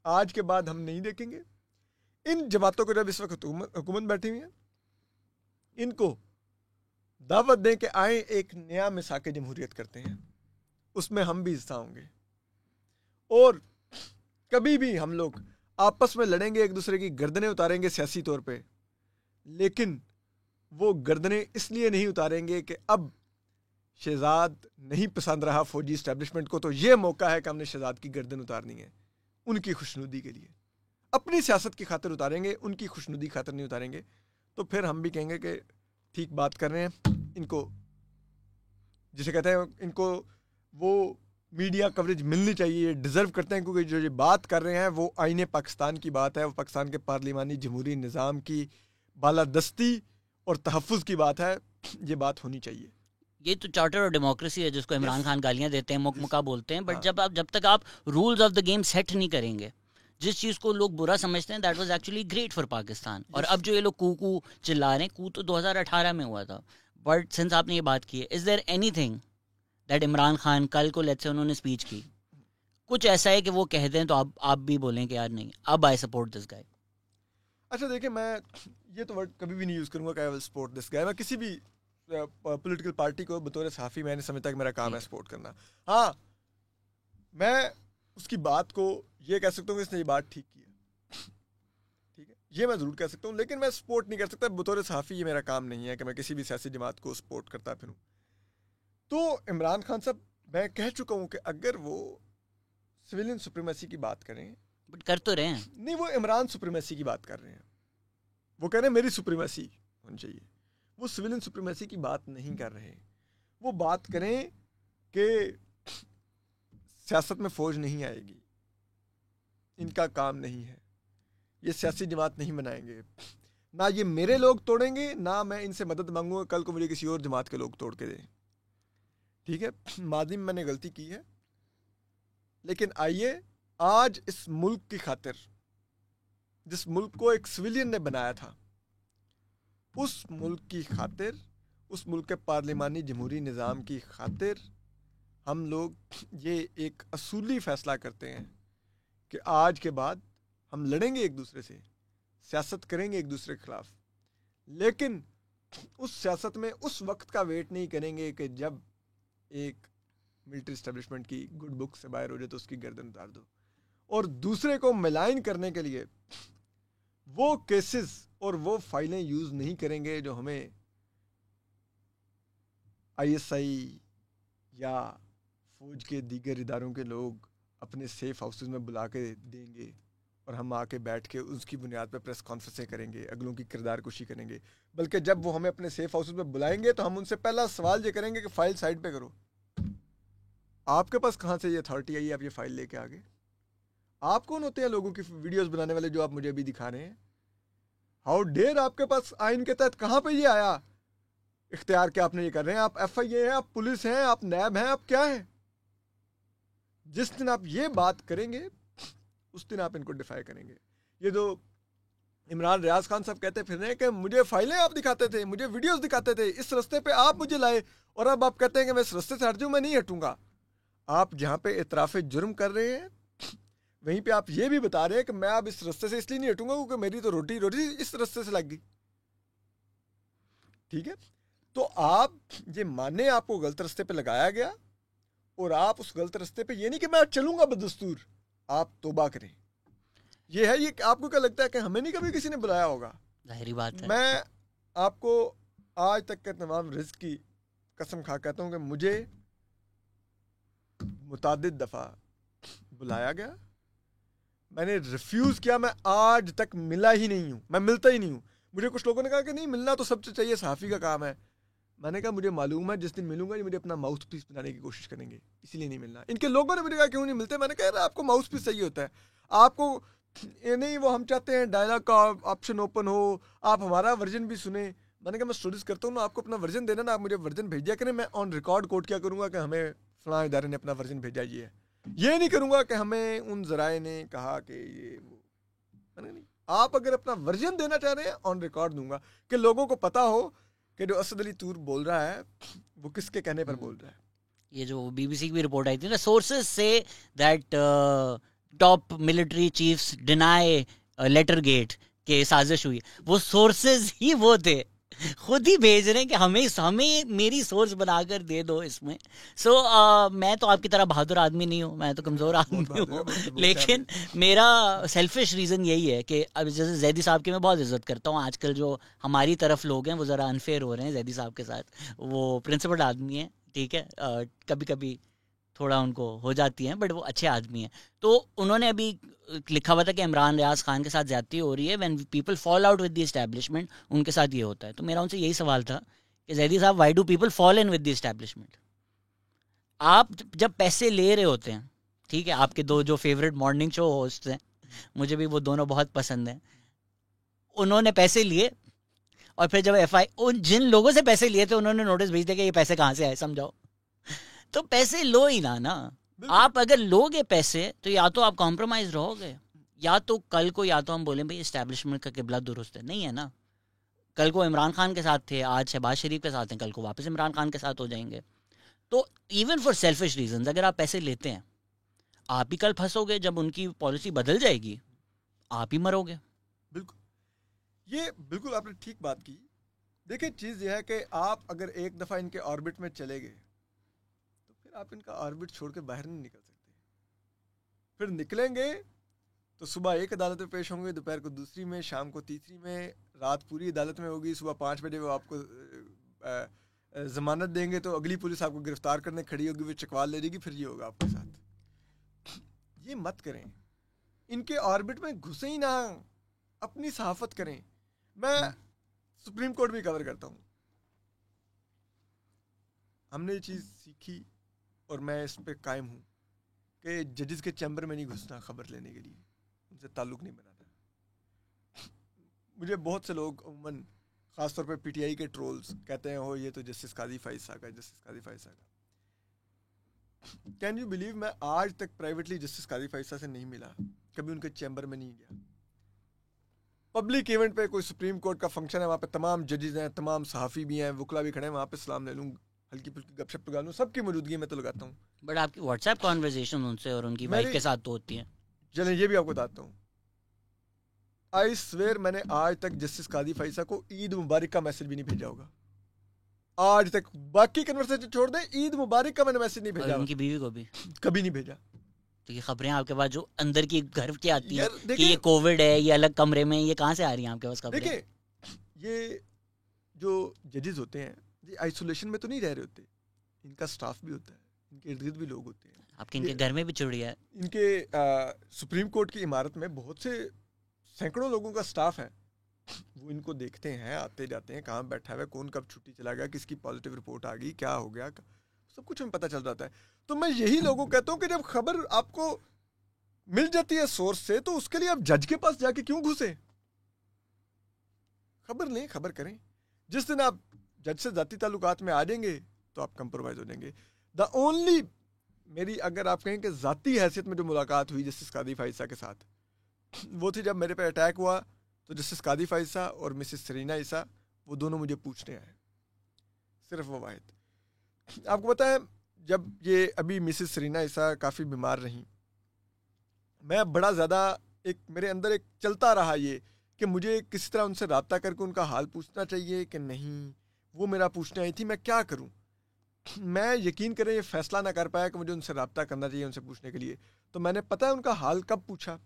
आज के बाद हम नहीं देखेंगे। इन जमातों को जब इस वक्त हुकूमत बैठी हुई है, इनको दावत दें कि आए एक नया मिसाक जमहूरियत करते हैं, उसमें हम भी हिस्सा होंगे, और कभी भी हम लोग आपस में लड़ेंगे, एक दूसरे की गर्दनें उतारेंगे सियासी तौर पे, लेकिन वो गर्दनें इसलिए नहीं उतारेंगे कि अब शहजाद नहीं पसंद रहा फौजी इस्टेब्लिशमेंट को, तो ये मौका है कि हमने शहजाद की गर्दन उतारनी है उनकी खुशनुदी के लिए। अपनी सियासत की खातिर उतारेंगे, उनकी खुशनुदी खातिर नहीं उतारेंगे। तो फिर हम भी कहेंगे कि ठीक बात कर रहे हैं, इनको जिसे कहते हैं इनको वो मीडिया कवरेज मिलनी चाहिए, डिज़र्व करते हैं, क्योंकि जो ये बात कर रहे हैं वो आईने पाकिस्तान की बात है, वो पाकिस्तान के पार्लिमानी जमहूरी निज़ाम की बालादस्ती और तहफ़्फ़ुज़ की बात है। ये बात होनी चाहिए। ये तो चार्टर और डेमोक्रेसी है जिसको इमरान खान गालियां देते हैं, मुकमुका बोलते हैं, बट हाँ। जब तक आप rules of the game set नहीं करेंगे, जिस चीज़ को लोग बुरा समझते हैं, that was actually great for Pakistan. और अब जो ये लोग कू चिल्ला रहे हैं, कू तो 2018 में हुआ था, बट सिंस आपने ये बात की है, is there anything that Imran Khan कल को लेट्स से उन्होंने स्पीच की, कुछ ऐसा है कि वो कह दें तो आप भी बोलें कि यार नहीं, अब आई सपोर्ट दिस गाय? अच्छा देखिए, मैं ये तो वर्ड कभी भी नहीं यूज़ करूँगा कि I will support this guy. मैं किसी भी पॉलिटिकल पार्टी को बतौर सहाफ़ी मैंने समझता कि मेरा काम है सपोर्ट करना। हाँ, मैं उसकी बात को ये कह सकता हूँ कि इसने ये बात ठीक की है, ठीक है, ये मैं ज़रूर कह सकता हूँ, लेकिन मैं सपोर्ट नहीं कर सकता बतौर सहाफ़ी। ये मेरा काम नहीं है कि मैं किसी भी सियासी जमात को सपोर्ट करता फिरूँ। तो इमरान खान साहब, मैं कह चुका हूँ कि अगर वो सिविलियन सुप्रीमेसी की बात करें, बट कर तो रहे हैं। नहीं, वो इमरान सुप्रीमेसी की बात कर रहे हैं, वो कह रहे हैं मेरी सुप्रीमेसी होनी चाहिए, वो सिविलियन सुप्रीमेसी की बात नहीं कर रहे। वो बात करें कि सियासत में फौज नहीं आएगी, इनका काम नहीं है, ये सियासी जमात नहीं बनाएंगे, ना ये मेरे लोग तोड़ेंगे, ना मैं इनसे मदद मांगूंगा कल को मुझे किसी और जमात के लोग तोड़ के दें। ठीक है, मादी में मैंने गलती की है, लेकिन आइए आज इस मुल्क की खातिर, जिस मुल्क को एक सिविलियन ने बनाया था, उस मुल्क की खातिर, उस मुल्क के पार्लिमानी जमहूरी निज़ाम की खातिर हम लोग ये एक असूली फ़ैसला करते हैं कि आज के बाद हम लड़ेंगे एक दूसरे से, सियासत करेंगे एक दूसरे के ख़िलाफ़, लेकिन उस सियासत में उस वक्त का वेट नहीं करेंगे कि जब एक मिलिट्री इस्टेब्लिशमेंट की गुड बुक से बाहर हो जाए तो उसकी गर्दन उतार दो। और दूसरे को मिलाइन करने के लिए वो केसेस और वो फाइलें यूज़ नहीं करेंगे जो हमें ISI या फौज के दीगर इदारों के लोग अपने सेफ हाउसेस में बुला के देंगे और हम आके बैठ के उसकी बुनियाद पर प्रेस कॉन्फ्रेंसें करेंगे, अगलों की किरदार कुशी करेंगे। बल्कि जब वो हमें अपने सेफ हाउसेस में बुलाएंगे तो हम उनसे पहला सवाल ये करेंगे कि फ़ाइल साइड पे करो, आपके पास कहाँ से ये अथॉरिटी आई, आप ये फ़ाइल लेके आ गए? आप कौन होते हैं लोगों की वीडियोस बनाने वाले जो आप मुझे अभी दिखा रहे हैं? हाउ डेयर, आपके पास आइन के तहत कहाँ पे ये आया इख्तियार के आपने ये कर रहे हैं? आप FIA हैं, आप पुलिस हैं, आप नैब हैं, आप क्या हैं? जिस दिन आप ये बात करेंगे उस दिन आप इनको डिफाई करेंगे। ये जो इमरान रियाज खान साहब कहते फिर रहे हैं कि मुझे फाइलें आप दिखाते थे, मुझे वीडियोस दिखाते थे, इस रास्ते पे आप मुझे लाए और अब आप कहते हैं कि मैं इस रास्ते से हट जाऊँ, मैं नहीं हटूंगा। आप जहाँ पे इतराफ़ जुर्म कर रहे हैं वहीं पे आप ये भी बता रहे हैं कि मैं अब इस रास्ते से इसलिए नहीं हटूंगा क्योंकि मेरी तो रोटी इस रास्ते से लग गई। ठीक है, तो आप ये माने आपको गलत रास्ते पे लगाया गया और आप उस गलत रास्ते पे, ये नहीं कि मैं चलूंगा बदस्तूर, आप तौबा करें। ये है, ये आपको क्या लगता है कि हमें नहीं कभी किसी ने बुलाया होगा? जाहिर बात है। मैं आपको आज तक के तमाम रिस्क की कसम खा कहता हूँ कि मुझे मुतादिद दफ़ा बुलाया गया, मैंने रिफ्यूज़ किया, मैं आज तक मिला ही नहीं हूँ, मैं मिलता ही नहीं हूँ। मुझे कुछ लोगों ने कहा कि नहीं मिलना तो सबसे चाहिए, सहाफ़ी का काम है। मैंने कहा मुझे मालूम है जिस दिन मिलूंगा ये मुझे अपना माउथ पीस बनाने की कोशिश करेंगे, इसीलिए नहीं मिलना। इनके लोगों ने मुझे कहा क्यों नहीं मिलते, मैंने कहा आपको माउथ पीस चाहिए होता है, आपको ये नहीं वो हम चाहते हैं डायलॉग का ऑप्शन ओपन हो, आप हमारा वर्जन भी सुने। मैंने कहा मैं स्टोरीज करता हूँ ना, आपको अपना वर्जन देना ना, आप मुझे वर्जन भेजा करें, मैं ऑन रिकॉर्ड कोट क्या करूँगा कि हमें फलां इदारे ने अपना वर्जन भेजा, ये नहीं करूँगा कि हमें उन जराए ने कहा कि ये वो। मैंने कहा नहीं, आप अगर अपना वर्जन देना चाह रहे हैं ऑन रिकॉर्ड दूंगा कि लोगों को पता हो कि जो असद अली तूर बोल रहा है वो किसके कहने पर बोल रहा है। ये जो बीबीसी की भी रिपोर्ट आई थी ना, सोर्सेज से that top military chiefs deny letter gate के साजिश हुई, वो सोर्सेज ही वो थे, खुद ही भेज रहे हैं कि हमें मेरी सोर्स बनाकर दे दो इसमें। सो मैं तो आपकी तरह बहादुर आदमी नहीं हूँ, मैं तो कमज़ोर आदमी हूँ, लेकिन मेरा सेल्फिश रीज़न यही है कि अब जैसे जैदी साहब की मैं बहुत इज्जत करता हूँ, आजकल जो हमारी तरफ लोग हैं वो ज़रा अनफेयर हो रहे हैं जैदी साहब के साथ। वो प्रिंसिपल आदमी है, ठीक है, कभी कभी थोड़ा उनको हो जाती है, बट वो अच्छे आदमी हैं। तो उन्होंने अभी लिखा हुआ था कि इमरान रियाज खान के साथ ज्यादती हो रही है, when people fall out with the establishment, उनके साथ ये होता है। तो मेरा उनसे यही सवाल था कि जैदी साहब, why do people fall in with the establishment? आप जब पैसे ले रहे होते हैं, ठीक है, आपके दो जो फेवरेट मॉर्निंग शो होस्ट हैं, मुझे भी वो दोनों बहुत पसंद हैं, उन्होंने पैसे लिए और फिर जब उन जिन लोगों से पैसे लिए थे उन्होंने नोटिस भेज दिया कि ये पैसे कहाँ से आए, समझाओ। तो पैसे लो ही ना। आप अगर लोगे पैसे तो या तो आप कॉम्प्रोमाइज रहोगे, या तो कल को या तो हम बोलें भाई एस्टैब्लिशमेंट का किबला दुरुस्त है, नहीं है ना। कल को इमरान खान के साथ थे, आज शहबाज शरीफ के साथ हैं, कल को वापस इमरान खान के साथ हो जाएंगे। तो इवन फॉर सेल्फिश रीजंस अगर आप पैसे लेते हैं, आप ही कल फंसोगे, जब उनकी पॉलिसी बदल जाएगी आप ही मरोगे। बिल्कुल, ये बिल्कुल आपने ठीक बात की। देखिए चीज़ ये है कि आप अगर एक दफ़ा इनके ऑर्बिट में चले गए तो फिर आप इनका ऑर्बिट छोड़ के बाहर नहीं निकल सकते। फिर निकलेंगे तो सुबह एक अदालत में पेश होंगे, दोपहर को दूसरी में, शाम को तीसरी में, रात पूरी अदालत में होगी, सुबह 5 बजे वो आपको जमानत देंगे तो अगली पुलिस आपको गिरफ्तार करने खड़ी होगी, वो चकवाल ले जाएगी, फिर ये होगा आपके साथ। ये मत करें, इनके ऑर्बिट में घुसे ही ना, अपनी सहाफत करें। मैं सुप्रीम कोर्ट भी कवर करता हूँ, हमने ये चीज़ सीखी और मैं इस पर कायम हूँ कि जजेस के चैम्बर में नहीं घुसना खबर लेने के लिए, उनसे ताल्लुक़ नहीं बनाना। मुझे बहुत से लोग उमूमन ख़ासतौर पे पीटीआई के ट्रोल्स कहते हैं हो ये तो जस्टिस काजी फाइसा का, जस्टिस काजी फाइसा का। कैन यू बिलीव, मैं आज तक प्राइवेटली जस्टिस काजी फाइसा से नहीं मिला, कभी उनके चैम्बर में नहीं गया। पब्लिक इवेंट पे कोई सुप्रीम कोर्ट का फंक्शन है, वहाँ पे तमाम जजेस हैं, तमाम सहाफ़ी भी हैं, वकला भी खड़े हैं, वहाँ पे सलाम ले लूँ, हल्की फुल्की गपशप लगा लूँ, सबकी मौजूदगी में तो लगाता हूँ। बट आपकी व्हाट्सएप कॉन्वर्सेशन उनसे और उनकी वाइफ के साथ तो होती है। चलें ये भी आपको बताता हूँ, आई स्वेयर मैंने आज तक जस्टिस काजी फाइसा को ईद मुबारक का मैसेज भी नहीं भेजा होगा, आज तक। बाकी कन्वर्सेशन छोड़ दें, ईद मुबारक का मैंने मैसेज नहीं भेजा, उनकी बीवी को भी कभी नहीं भेजा। तो ये खबरें आपके पास जो अंदर की घर की आती है कि ये कोविड है, ये अलग कमरे में, ये कहाँ से आ रही हैं आपके पास खबरें? देखिए ये जो जजेस होते हैं ये आइसोलेशन में तो नहीं रह रहे होते, इनका स्टाफ भी होता है, इनके इर्द गिर्द भी लोग होते हैं। आपके इनके घर में भी चिड़िया है। इनके सुप्रीम कोर्ट की इमारत में बहुत से सैकड़ों लोगों का स्टाफ है, वो इनको देखते हैं, आते जाते हैं, कहाँ बैठा है, कौन कब छुट्टी चला गया, किसकी पॉजिटिव रिपोर्ट आ गई, क्या हो गया, सब कुछ हमें पता चल जाता है। तो मैं यही लोगों को कहता हूँ कि जब खबर आपको मिल जाती है सोर्स से, तो उसके लिए आप जज के पास जाके क्यों घुसे? खबर लें, खबर करें। जिस दिन आप जज से जाती ताल्लुकात में आ जाएंगे तो आप कंप्रोमाइज हो जाएंगे। द ओनली मेरी अगर आप कहें कि जाती हैसियत में जो मुलाकात हुई जस्टिस कादी फाइसा के साथ, वो थी जब मेरे पे अटैक हुआ, तो जस्टिस कादी फाइसा और मिसेस सरीना ईसा वो दोनों मुझे पूछने आए, सिर्फ वो वाहिद। आपको पता है जब ये अभी मिसेस सरीना ईसा काफ़ी बीमार रहीं, मैं बड़ा ज़्यादा मेरे अंदर एक चलता रहा ये कि मुझे किसी तरह उनसे रब्ता करके उनका हाल पूछना चाहिए कि नहीं। वो मेरा पूछने आई थी, मैं क्या करूं? मैं यकीन करें ये फैसला ना कर पाया कि मुझे उनसे रब्ता करना चाहिए, उनसे पूछने के लिए। तो मैंने पता है उनका हाल कब पूछा?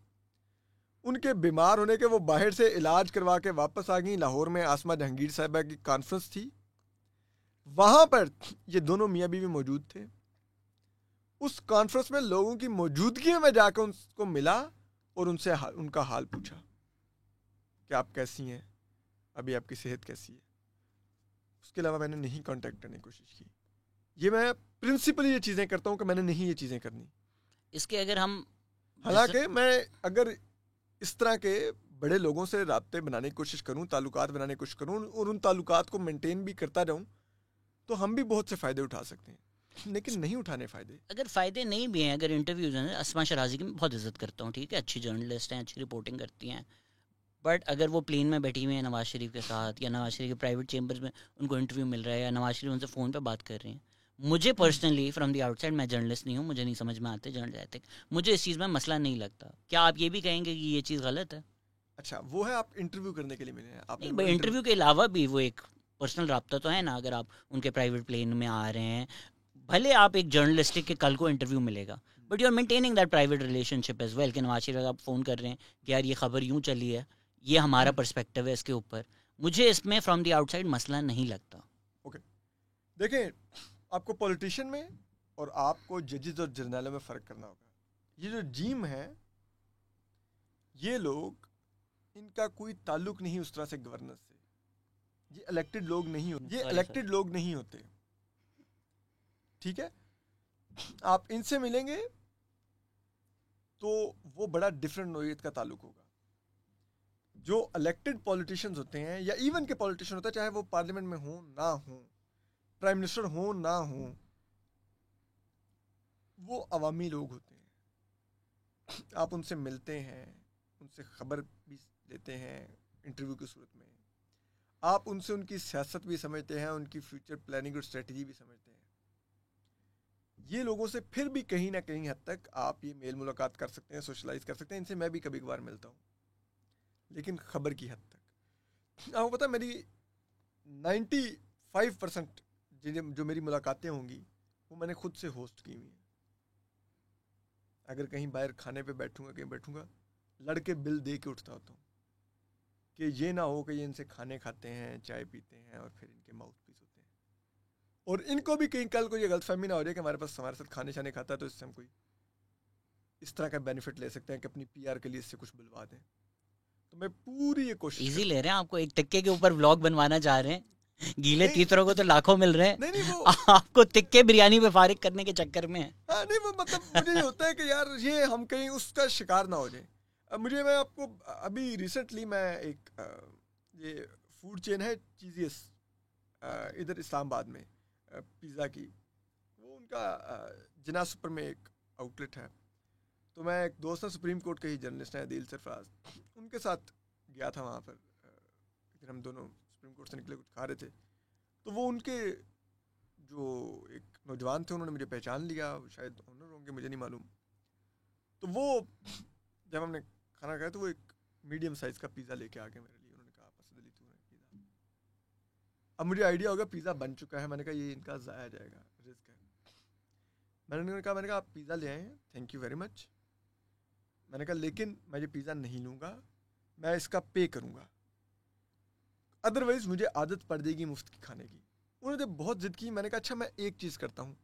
उनके बीमार होने के वो बाहर से इलाज करवा के वापस आ गई। लाहौर में आसमा जहांगीर साहिबा की कॉन्फ्रेंस थी, वहाँ पर ये दोनों मियाँ बीवी मौजूद थे। उस कॉन्फ्रेंस में लोगों की मौजूदगी में जाकर उनको मिला और उनसे उनका हाल पूछा कि आप कैसी हैं, अभी आपकी सेहत कैसी है। उसके अलावा मैंने नहीं कांटेक्ट करने की कोशिश की। ये मैं प्रिंसिपली ये चीज़ें करता हूँ कि मैंने नहीं ये चीज़ें करनी। इसके अगर हम हालांकि मैं अगर इस तरह के बड़े लोगों से राब्ते बनाने की कोशिश करूँ, ताल्लुकात बनाने की कोशिश करूँ और उन ताल्लुकात को मेंटेन भी करता जाऊँ, तो हम भी बहुत से फ़ायदे उठा सकते हैं, लेकिन नहीं उठाने फ़ायदे। अगर फ़ायदे नहीं भी हैं, अगर इंटरव्यूज़ हैं, अस्मा शराजी की मैं बहुत इज़्ज़त करता हूँ, ठीक है, अच्छी जर्नलिस्ट हैं, अच्छी रिपोर्टिंग करती हैं, बट अगर वो प्लेन में बैठी हुई हैं नवाज शरीफ के साथ, या नवाज शरीफ के प्राइवेट चेम्बर्स में उनको इंटरव्यू मिल रहा है, या नवाज शरीफ उनसे फ़ोन पे बात कर रहे हैं, मुझे पर्सनली फ्रॉम द आउटसाइड, मैं जर्नलिस्ट नहीं हूँ, मुझे नहीं समझ में आते जर्नलिस्ट एथिक, मुझे इस चीज़ में मसला नहीं लगता। क्या आप ये भी कहेंगे कि ये चीज़ गलत है? अच्छा, वो है आप इंटरव्यू करने के लिए मिले हैं, आप नहीं भाई, इंटरव्यू के अलावा भी वो एक पर्सनल रब्ता तो है ना। अगर आप उनके प्राइवेट प्लेन में आ रहे हैं, भले आप एक जर्नलिस्टिक के कल को इंटरव्यू मिलेगा, but you are maintaining that private relationship as well. कि नवाज शरीफ आप फ़ोन कर रहे हैं कि यार ये खबर यूँ चली है, ये हमारा पर्सपेक्टिव है इसके ऊपर, मुझे इसमें फ्रॉम द आउटसाइड मसला नहीं लगता। ओके, देखें, आपको पॉलिटिशियन में और आपको जजेस और जर्नलों में फ़र्क करना होगा। ये जो जीम है, ये लोग, इनका कोई ताल्लुक नहीं उस तरह से गवर्नेंस से, ये इलेक्टेड लोग नहीं होते, ये इलेक्टेड लोग नहीं होते, ठीक है। आप इनसे मिलेंगे तो वो बड़ा डिफरेंट नोयत का ताल्लुक होगा। जो इलेक्टेड पॉलिटिशियंस होते हैं या इवन के पॉलिटिशियन होता है, चाहे वो पार्लियामेंट में हो ना हो, प्राइम मिनिस्टर हो ना हो, वो अवामी लोग होते हैं। आप उनसे मिलते हैं, उनसे खबर भी लेते हैं इंटरव्यू की सूरत में, आप उनसे उनकी सियासत भी समझते हैं, उनकी फ्यूचर प्लानिंग और स्ट्रेटजी भी समझते हैं। ये लोगों से फिर भी कहीं ना कहीं हद तक आप ये मेल मुलाकात कर सकते हैं, सोशलाइज कर सकते हैं। इनसे मैं भी कभी कभार मिलता हूँ, लेकिन खबर की हद तक। आपको पता है, मेरी 95% जो मेरी मुलाकातें होंगी वो मैंने खुद से होस्ट की हुई हैं। अगर कहीं बाहर खाने पे बैठूंगा, कहीं बैठूंगा, लड़के बिल दे के उठता होता हूँ कि ये ना हो कि ये इनसे खाने खाते हैं, चाय पीते हैं और फिर इनके माउथ पीस होते हैं, और इनको भी कहीं कल को ये गलतफहमी ना हो जाए कि हमारे साथ खाने शाने खाता है तो इससे हम कोई इस तरह का बेनिफिट ले सकते हैं कि अपनी पीआर के लिए इससे कुछ बुलवा दें। तो मैं पूरी ये कोशिश इजी ले रहे हैं, आपको एक टिक्के के ऊपर व्लॉग बनवाना चाह रहे हैं, गीले तीतरों को तो लाखों मिल रहे हैं, नहीं वो आपको टिक्के बिरयानी पे फारिग करने के चक्कर में है। हाँ, नहीं वो मतलब मुझे ये होता है कि यार ये हम कहीं उसका शिकार ना हो जाए। मैं आपको अभी रिसेंटली मैं एक ये फूड चेन है चीज़ियस, इधर इस्लामाबाद में, पिज़्ज़ा की, वो उनका जिना सुपर में एक आउटलेट है। तो मैं एक दोस्त है, सुप्रीम कोर्ट के ही जर्नलिस्ट हैं, आदिल सरफराज, उनके साथ गया था वहाँ पर। हम दोनों सुप्रीम कोर्ट से निकले कुछ खा रहे थे, तो वो उनके जो एक नौजवान थे उन्होंने मुझे पहचान लिया, शायद ऑनर होंगे, मुझे नहीं मालूम। तो वो जब हमने खाना खाया तो वो एक मीडियम साइज़ का पिज़्ज़ा लेके आ गए मेरे लिए। उन्होंने कहा पसंद ली तूने पिज़्ज़ा। अब मुझे आइडिया होगा पिज़्ज़ा बन चुका है, मैंने कहा ये इनका ज़ाया जाएगा, रिस्क है। मैंने कहा आप पिज़्ज़ा ले आए हैं, थैंक यू वेरी मच। मैंने कहा लेकिन मैं ये पिज़्ज़ा नहीं लूँगा, मैं इसका पे करूँगा, अदरवाइज़ मुझे आदत पड़ जाएगी मुफ्त की खाने की। उन्होंने जब बहुत ज़िद की, मैंने कहा अच्छा मैं एक चीज़ करता हूँ,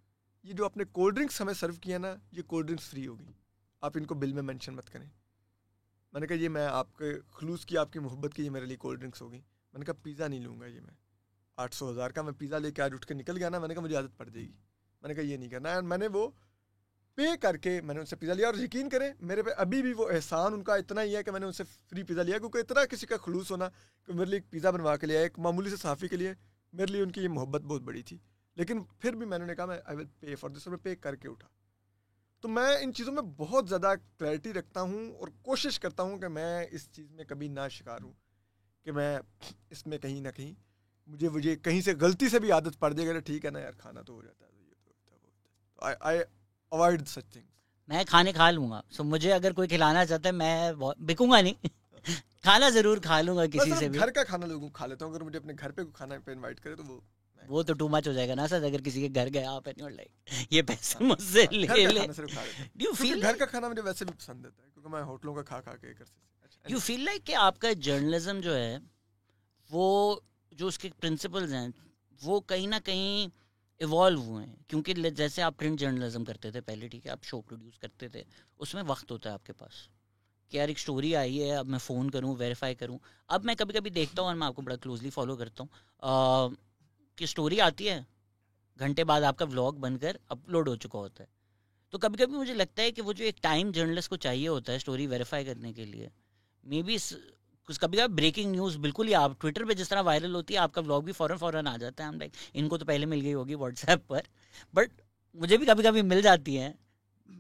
ये जो आपने कोल्ड ड्रिंक्स हमें सर्व किया ना, ये कोल्ड ड्रिंक्स फ्री होगी, आप इनको बिल में मेंशन मत करें। मैंने कहा ये मैं आपके खलूस की, आपकी मोहब्बत की, ये मेरे लिए कोल्ड ड्रिंक्स होगी। मैंने कहा पिज़्ज़ा नहीं लूँगा, ये मैं 800,000 का मैं पिज़्ज़ा लेके आज उठ के निकल गया ना, मैंने कहा मुझे आदत पड़ जाएगी, मैंने कहा ये नहीं करना। एंड मैंने वो पे करके मैंने उनसे पिज़्ज़ा लिया, और यकीन करें मेरे पे अभी भी वो एहसान उनका इतना ही है कि मैंने उनसे फ्री पिज़्ज़ा लिया, क्योंकि इतना किसी का खलूस होना कि मेरे लिए एक पिज़्ज़ा बनवा के लिया, एक मामूली से सहाफ़ी के लिए, मेरे लिए उनकी ये मोहब्बत बहुत बड़ी थी। लेकिन फिर भी मैंने कहा मैं I will pay for this, और मैं पे करके उठा। तो मैं इन चीज़ों में बहुत ज़्यादा क्लैरिटी रखता हूँ और कोशिश करता हूँ कि मैं इस चीज़ में कभी ना शिकार हूँ कि मैं इसमें कहीं ना कहीं मुझे कहीं से गलती से भी आदत पड़ जाएगा, ठीक है ना यार, खाना तो हो जाता है, तो आई अवॉइड सच थिंग्स। मैं खाने खा लूँगा, सो मुझे अगर कोई खिलाना चाहता है मैं बिकूंगा नहीं खाना ज़रूर खा लूँगा किसी से भी। घर का खाना लोगों खा लेता हूँ, अगर मुझे अपने घर पे खाना पे इनवाइट करे तो वो तो टू मच हो जाएगा ना सर। अगर किसी के घर गए आप एंड यू आर लाइक ये पैसे मुझसे ले ले, डू यू फील घर का खाना मुझे वैसे भी पसंद आता है, क्योंकि मैं होटलों का खा के कर सकता। यू फील लाइक कि आपका जर्नलिज्म जो है वो जो उसके प्रिंसिपल्स हैं वो कहीं ना कहीं इवॉल्व हुए हैं, क्योंकि जैसे आप प्रिंट जर्नलिज्म करते थे पहले, ठीक है, आप शो प्रोड्यूस करते थे, उसमें वक्त होता है आपके पास कि यार एक स्टोरी आई है, अब मैं फ़ोन करूँ, वेरीफाई करूँ। अब मैं कभी कभी देखता हूँ, और मैं आपको बड़ा क्लोजली फॉलो करता हूँ, कि स्टोरी आती है, घंटे बाद आपका व्लॉग बनकर अपलोड हो चुका होता है। तो कभी कभी मुझे लगता है कि वो जो एक टाइम जर्नलिस्ट को चाहिए होता है स्टोरी वेरीफाई करने के लिए, मे बी कुछ कभी कभी ब्रेकिंग न्यूज़ बिल्कुल ही आप ट्विटर पे जिस तरह वायरल होती है, आपका व्लॉग भी फ़ौरन आ जाता है। हम लाइक इनको तो पहले मिल गई होगी व्हाट्सएप पर, बट मुझे भी कभी कभी मिल जाती है।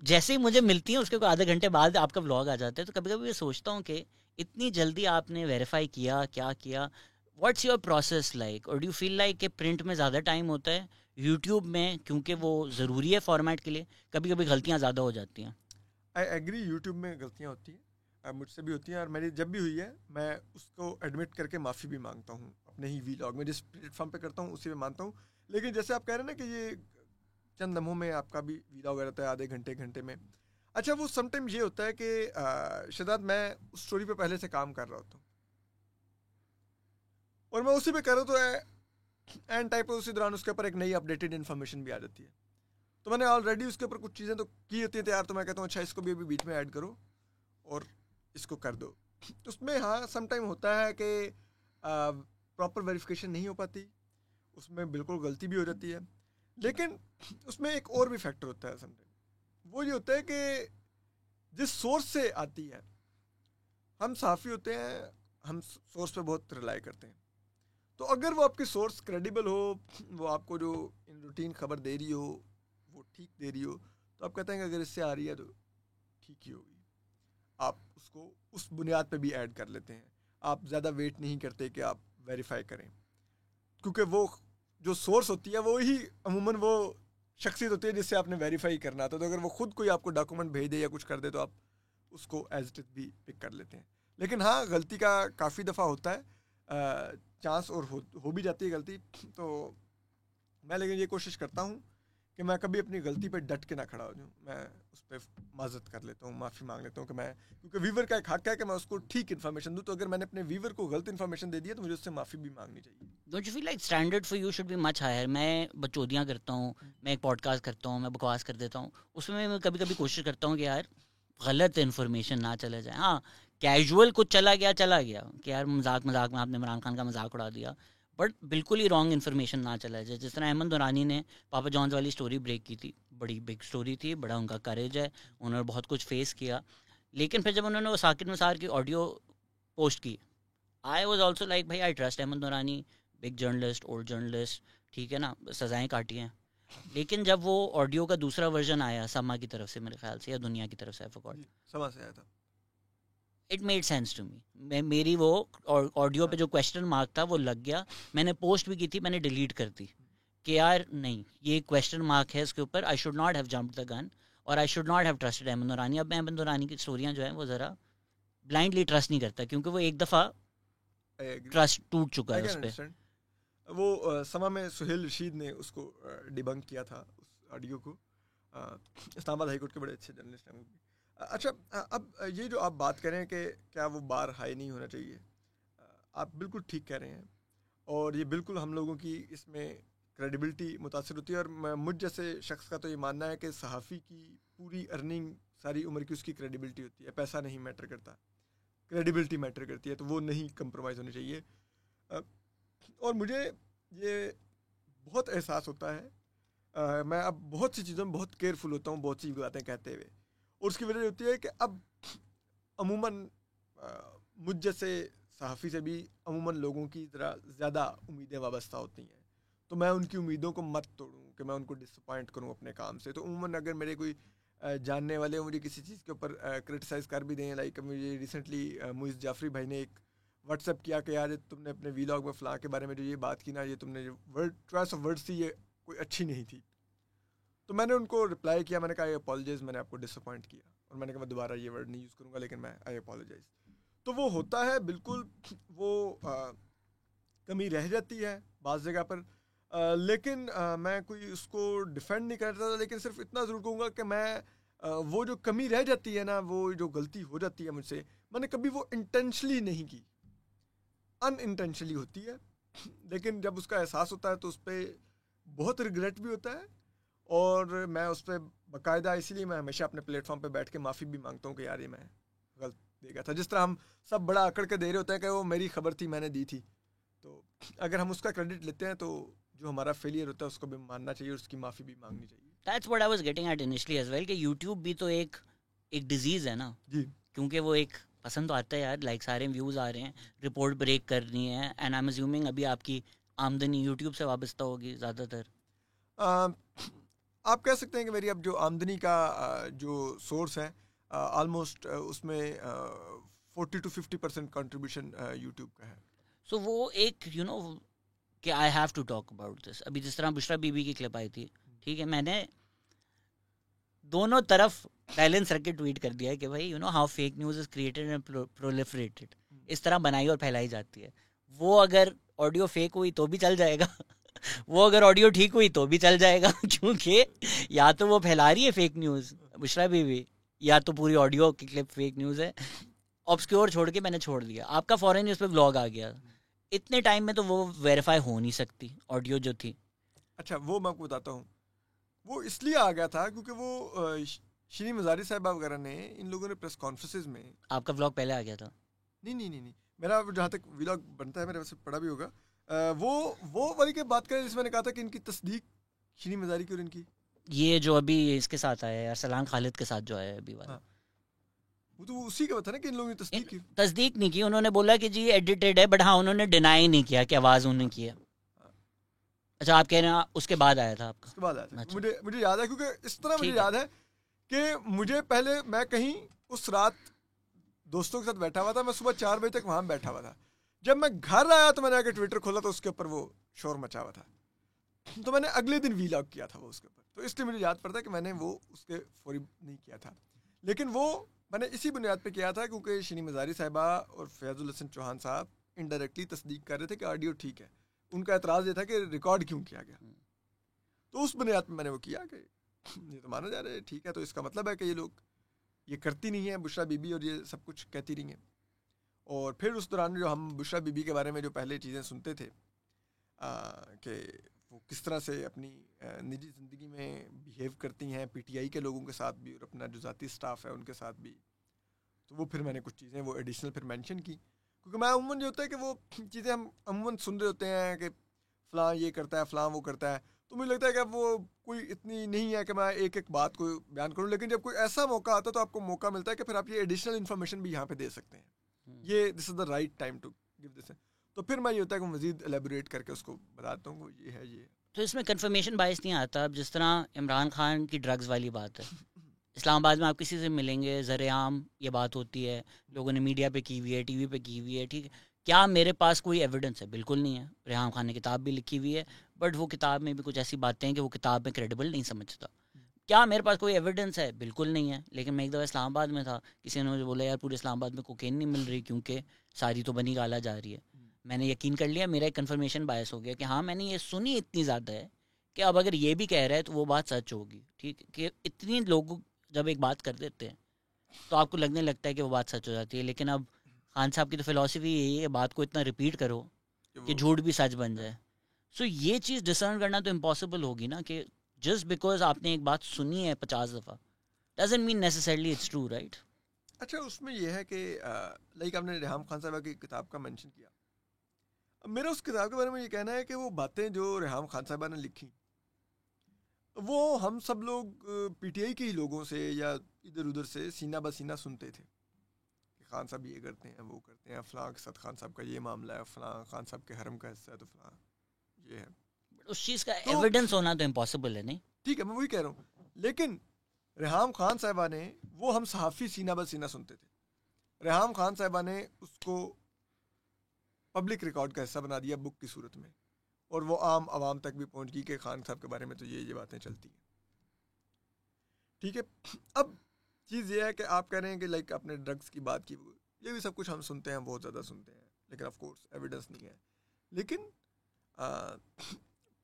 जैसे ही मुझे मिलती है उसके आधे घंटे बाद आपका व्लॉग आ जाता है। तो कभी कभी मैं सोचता हूँ कि इतनी जल्दी आपने वेरीफाई किया, क्या किया, व्हाट्स योर प्रोसेस लाइक, और डू यू फील लाइक कि प्रिंट में ज़्यादा टाइम होता है, यूट्यूब में क्योंकि वो ज़रूरी है फॉर्मेट के लिए, कभी कभी गलतियाँ ज़्यादा हो जाती हैं? आई एग्री, यूट्यूब में गलतियाँ होती हैं, मुझसे भी होती हैं, और मेरी जब भी हुई है मैं उसको एडमिट करके माफ़ी भी मांगता हूँ अपने ही वीलॉग में, जिस प्लेटफॉर्म पे करता हूँ उसी में मानता हूँ। लेकिन जैसे आप कह रहे हैं ना कि ये चंद लम्हों में आपका भी वीलॉग रहता है, आधे घंटे घंटे में। अच्छा, वो समटाइम ये होता है कि शायद मैं उस स्टोरी पे पहले से काम कर रहा होता हूँ और मैं उसी पे कर रहा हूँ, तो एंड टाइप उसी दौरान उसके ऊपर एक नई अपडेटेड इन्फॉर्मेशन भी आ जाती है। तो मैंने ऑलरेडी उसके ऊपर कुछ चीज़ें तो की होती हैं तैयार, तो मैं कहता हूँ अच्छा इसको भी अभी बीच में ऐड करो और इसको कर दो। उसमें हाँ समटाइम होता है कि प्रॉपर वेरिफिकेशन नहीं हो पाती, उसमें बिल्कुल गलती भी हो जाती है। लेकिन उसमें एक और भी फैक्टर होता है समटाइम, वो ये होता है कि जिस सोर्स से आती है, हम सहाफ़ी होते हैं, हम सोर्स पे बहुत रिलाई करते हैं। तो अगर वो आपकी सोर्स क्रेडिबल हो, वो आपको जो इन रूटीन खबर दे रही हो वो ठीक दे रही हो, तो आप कहते हैं कि अगर इससे आ रही है तो ठीक ही होगी, आप उसको उस बुनियाद पे भी ऐड कर लेते हैं। आप ज़्यादा वेट नहीं करते कि आप वेरीफाई करें, क्योंकि वो जो सोर्स होती है वो ही अमूमन वो शख्सियत होती है जिससे आपने वेरीफाई करना था। तो अगर वो खुद कोई आपको डॉक्यूमेंट भेज दे या कुछ कर दे तो आप उसको एज इट इज़ भी पिक कर लेते हैं। लेकिन हाँ, गलती का काफ़ी दफ़ा होता है, चांस और हो भी जाती है गलती। तो मैं लेकिन ये कोशिश करता हूँ कि मैं कभी अपनी गलती पे डट के ना खड़ा हो जाऊँ, मैं उस पर माजत कर लेता हूँ, माफ़ी मांग लेता हूँ कि मैं, क्योंकि व्यूवर का एक हक है कि मैं उसको ठीक इन्फॉर्मेशन दूँ। तो अगर मैंने अपने व्यूवर को गलत इन्फॉर्मेशन दे दिया तो मुझे उससे माफ़ी भी मांगनी चाहिए। Don't you feel like standard for you should be much higher? मैं बचौदियाँ करता हूँ, मैं एक पॉडकास्ट करता हूँ, मैं बकवास कर देता हूँ, उसमें मैं कभी कभी कोशिश करता हूँ कि यार गलत इन्फॉर्मेशन ना चले जाए। हाँ, कैजुअल कुछ चला गया कि यार मजाक मजाक में आपने इमरान खान का मजाक उड़ा दिया, बट बिल्कुल ही रॉन्ग इन्फॉर्मेशन ना चला जाए। जिस तरह अहमद दुरानी ने पापा जॉन्स वाली स्टोरी ब्रेक की थी, बड़ी बिग स्टोरी थी, बड़ा उनका करेज है, उन्होंने बहुत कुछ फेस किया। लेकिन फिर जब उन्होंने वो साकिब निसार की ऑडियो पोस्ट की, आई वॉज ऑल्सो लाइक भाई I trust Ahmad Durrani, big journalist, old journalist, ठीक है ना, सज़ाएँ काटी हैं। लेकिन जब वो ऑडियो का दूसरा वर्जन आया समा की तरफ से, मेरे ख्याल से, या दुनिया की तरफ से, आई फॉरगॉट, समा से आया था, it made sense to me. मेरी वो ऑडियो पे जो क्वेश्चन मार्क था वो लग गया। मैंने पोस्ट भी की थी, मैंने डिलीट कर दी कि यार नहीं, ये क्वेश्चन मार्क है इसके ऊपर, I should not have jumped the gun और I should not have trusted Ahmed Durrani. अब मैं अहमद दुरानी की स्टोरियाँ जो हैं वो ज़रा ब्लाइंडली ट्रस्ट नहीं करता, क्योंकि वो एक दफ़ा ट्रस्ट टूट चुका है उस पर। वो समा में सुहेल रशीद ने उसको डिबंक किया था, उस ऑडियो को। इस्लामाबाद हाई कोर्ट के बड़े अच्छे जर्नलिस्ट हैं वो भी। अच्छा, अब ये जो आप बात कर रहे हैं कि क्या वो बार हाई नहीं होना चाहिए, आप बिल्कुल ठीक कह रहे हैं, और ये बिल्कुल हम लोगों की इसमें क्रेडिबिलिटी मुतासर होती है। और मुझ जैसे शख्स का तो ये मानना है कि सहाफ़ी की पूरी अर्निंग सारी उम्र की उसकी क्रेडिबिलिटी होती है, पैसा नहीं मैटर करता, क्रेडिबिलिटी मैटर करती है, तो वो नहीं कंप्रोमाइज़ होनी चाहिए। और मुझे ये बहुत एहसास होता है, मैं अब बहुत सी चीज़ों में बहुत केयरफुल होता हूँ, बहुत सी बातें कहते हुए, और उसकी वजह होती है कि अब अमूमन मुझ जैसे सहाफ़ी से भी अमूमन लोगों की ज़रा ज़्यादा उम्मीदें वाबस्ता होती हैं, तो मैं उनकी उम्मीदों को मत तोड़ूं कि मैं उनको डिसअपॉइंट करूं अपने काम से। तो अमूमन अगर मेरे कोई जानने वाले मुझे किसी चीज़ के ऊपर क्रिटिसाइज़ कर भी दें, लाइक मुझे रिसेंटली मुइज़ जाफरी भाई ने एक व्हाट्सएप किया कि यार तुमने अपने वीलॉग में फ़लाँ के बारे में जो ये बात की ना, ये तुमने जो वर्ड चॉइस ऑफ वर्ड्स थी ये कोई अच्छी नहीं थी। तो मैंने उनको रिप्लाई किया, मैंने कहा आई अपोलोजाइज़, मैंने आपको डिसअपॉइंट किया, और मैंने कहा मैं दोबारा ये वर्ड नहीं यूज़ करूँगा, लेकिन मैं आई अपोलोजाइज़। तो वो होता है बिल्कुल, वो कमी रह जाती है बाज़ जगह पर, लेकिन मैं कोई उसको डिफेंड नहीं करता, लेकिन सिर्फ इतना ज़रूर कहूँगा कि मैं वो जो कमी रह जाती है ना, वो जो गलती हो जाती है मुझसे, मैंने कभी वो इंटेंशनली नहीं की, अनइंटेंशनली होती है। लेकिन जब उसका एहसास होता है तो उस पर बहुत रिग्रेट भी होता है, और मैं उस पर बाकायदा, इसीलिए मैं हमेशा अपने प्लेटफॉर्म पे बैठ के माफ़ी भी मांगता हूँ कि यार ये मैं गलत दे गया था। जिस तरह हम सब बड़ा आकड़ के दे रहे होते हैं कि वो मेरी खबर थी, मैंने दी थी, तो अगर हम उसका क्रेडिट लेते हैं तो जो हमारा फेलियर होता है उसको भी मानना चाहिए, उसकी माफ़ी भी मांगनी चाहिए। That's what I was getting at initially as well, कि YouTube भी तो एक डिजीज़ है ना जी, क्योंकि वो एक पसंद तो आता है यार, लाइक सारे व्यूज़ आ रहे हैं, रिपोर्ट ब्रेक करनी है, एंड आई एम अज्यूमिंग अभी आपकी आमदनी यूट्यूब से वाबस्ता होगी ज़्यादातर। आप कह सकते हैं कि मेरी अब जो आमदनी का जो सोर्स है, ऑलमोस्ट उसमें 40-50% कंट्रीब्यूशन यूट्यूब का है। सो वो एक कि I have to talk about this. अभी जिस तरह बुशरा बीबी की क्लिप आई थी, ठीक है, मैंने दोनों तरफ बैलेंस रख के ट्वीट कर दिया है कि भाई how fake news is created and proliferated, इस तरह बनाई और फैलाई जाती है। वो अगर ऑडियो फेक हुई तो भी चल जाएगा वो अगर ऑडियो ठीक हुई तो भी चल जाएगा क्योंकि या तो वो फैला रही है फेक न्यूज़ बुशरा बीबी, या तो पूरी ऑडियो की क्लिप फेक न्यूज़ है। ऑब्सक्योर छोड़ के मैंने छोड़ दिया, आपका फॉरेन न्यूज़ पे ब्लॉग आ गया, इतने टाइम में तो वो वेरीफाई हो नहीं सकती ऑडियो जो थी। अच्छा, वो मैं आपको बताता हूँ, वो इसलिए आ गया था क्योंकि वो श्री मज़ारी साहिबा वगैरह ने, इन लोगों ने प्रेस कॉन्फ्रेंसेज में। आपका व्लॉग पहले आ गया था? नहीं, मेरा जहाँ तक व्लॉग बनता है, मेरे वैसे पढ़ा भी होगा, वो वाली की बात करें जिसमें मैंने कहा था कि इनकी तस्दीक श्री मज़ारी की और इनकी, ये जो अभी इसके साथ आया है यार, सलाम खालिद के साथ जो आया है अभी वाला, हाँ, वो तो उसी का था ना कि इन लोगों ने तस्दीक की। तस्दीक नहीं की, उन्होंने बोला कि जी एडिटेड है, बट हाँ उन्होंने डिनाई नहीं किया कि आवाज़ उन्होंने की है। अच्छा, आप कह रहे हैं उसके बाद आया था आपका? उसके बाद आया था। अच्छा। मुझे याद है, क्योंकि इस तरह मुझे याद है कि मुझे पहले, मैं कहीं उस रात दोस्तों के साथ बैठा हुआ था, मैं सुबह 4 बजे तक वहाँ बैठा हुआ था। जब मैं घर आया तो मैंने आके ट्विटर खोला तो उसके ऊपर वो शोर मचा हुआ था, तो मैंने अगले दिन व्लॉग किया था वो उसके ऊपर, तो इसलिए मुझे याद पड़ता है कि मैंने वो उसके फौरी नहीं किया था। लेकिन वो मैंने इसी बुनियाद पे किया था क्योंकि श्री मज़ारी साहिबा और फैजुल हसन चौहान साहब इनडायरेक्टली तस्दीक कर रहे थे कि ऑडियो ठीक है। उनका एतराज़ ये था कि रिकॉर्ड क्यों किया गया, तो उस बुनियाद पे मैंने वो किया कि ये तो माना जा रहा है ठीक है, तो इसका मतलब है कि ये लोग ये करती नहीं है बुशरा बीबी और ये सब कुछ कहती रही हैं। और फिर उस दौरान जो हम बुशरा बीबी के बारे में जो पहले चीज़ें सुनते थे कि वो किस तरह से अपनी निजी ज़िंदगी में बिहेव करती हैं पीटीआई के लोगों के साथ भी और अपना जो ज़ाती स्टाफ है उनके साथ भी, तो वो फिर मैंने कुछ चीज़ें वो एडिशनल फिर मेंशन की, क्योंकि मैं अमूमन जो होता है कि वो चीज़ें हम अमूमन सुन रहे होते हैं कि फ़लाँ ये करता है, फ़लाँ वो करता है, तो मुझे लगता है कि अब वो कोई इतनी नहीं है कि मैं एक एक बात को बयान करूं। लेकिन जब कोई ऐसा मौका आता है तो आपको मौका मिलता है कि फिर आप ये एडिशनल इन्फॉर्मेशन भी यहाँ पे दे सकते हैं, ये this is the right time to give this. तो फिर मैं ये होता है कि मज़ीद एलेबोरेट करके उसको बताता हूँ ये है ये। तो इसमें कंफर्मेशन बायस नहीं आता? अब जिस तरह इमरान खान की ड्रग्स वाली बात है, इस्लामाबाद में आप किसी से मिलेंगे, ज़र-ए-आम ये बात होती है, लोगों ने मीडिया पे की हुई है, टीवी पे की हुई है, ठीक है, क्या मेरे पास कोई एविडेंस है? बिल्कुल नहीं है। रेहाम खान ने किताब भी लिखी हुई है, बट वो किताब में भी कुछ ऐसी बातें हैं कि वो किताब में क्रेडिबल नहीं समझता। क्या मेरे पास कोई एविडेंस है? बिल्कुल नहीं है। लेकिन मैं एक दफ़ा इस्लामाबाद में था, किसी ने मुझे बोला यार पूरे इस्लामाबाद में कोकेन नहीं मिल रही क्योंकि सारी तो बनी गाला जा रही है। मैंने यकीन कर लिया, मेरा एक कन्फर्मेशन बायस हो गया कि हाँ मैंने ये सुनी इतनी ज़्यादा है कि अब अगर ये भी कह रहा है तो वो बात सच होगी, ठीक, कि इतनी लोग जब एक बात कर देते हैं तो आपको लगने लगता है कि वो बात सच हो जाती है। लेकिन अब खान साहब की तो फिलॉसफी यही है, बात को इतना रिपीट करो कि झूठ भी सच बन जाए। सो ये चीज़ डिसर्न करना तो इम्पॉसिबल होगी ना कि जस्ट बिकॉज आपने एक बात सुनी है 50 दफ़ा doesn't mean necessarily it's true, right? अच्छा, उसमें यह है कि लाइक आपने रेहाम खान साहब की किताब का मेंशन किया, अब मेरा उस किताब के बारे में ये कहना है कि वो बातें जो रेहाम खान साहबा ने लिखी वो हम सब लोग पीटीआई के ही लोगों से या इधर उधर से सीना बसीना सुनते थे कि खान साहब ये करते हैं, वो करते हैं, फ़लाँ के साथ खान साहब का ये मामला है, फ़लाँ खान साहब के हरम का हिस्सा है, तो फ़लाँ ये है। उस चीज़ का एविडेंस होना तो इम्पॉसिबल है, नहीं? ठीक है, मैं वही कह रहा हूँ। लेकिन रेहाम खान साहबा ने, वो हम सहाफ़ी सीना ब सीना सुनते थे, रेहाम खान साहबा ने उसको पब्लिक रिकॉर्ड का हिस्सा बना दिया बुक की सूरत में, और वो आम आवाम तक भी पहुंच गई कि खान साहब के बारे में तो ये बातें चलती हैं। ठीक है, अब चीज़ ये है कि आप कह रहे हैं कि लाइक आपने ड्रग्स की बात की, ये भी सब कुछ हम सुनते हैं, बहुत ज़्यादा सुनते हैं, लेकिन ऑफ कोर्स एविडेंस नहीं है। लेकिन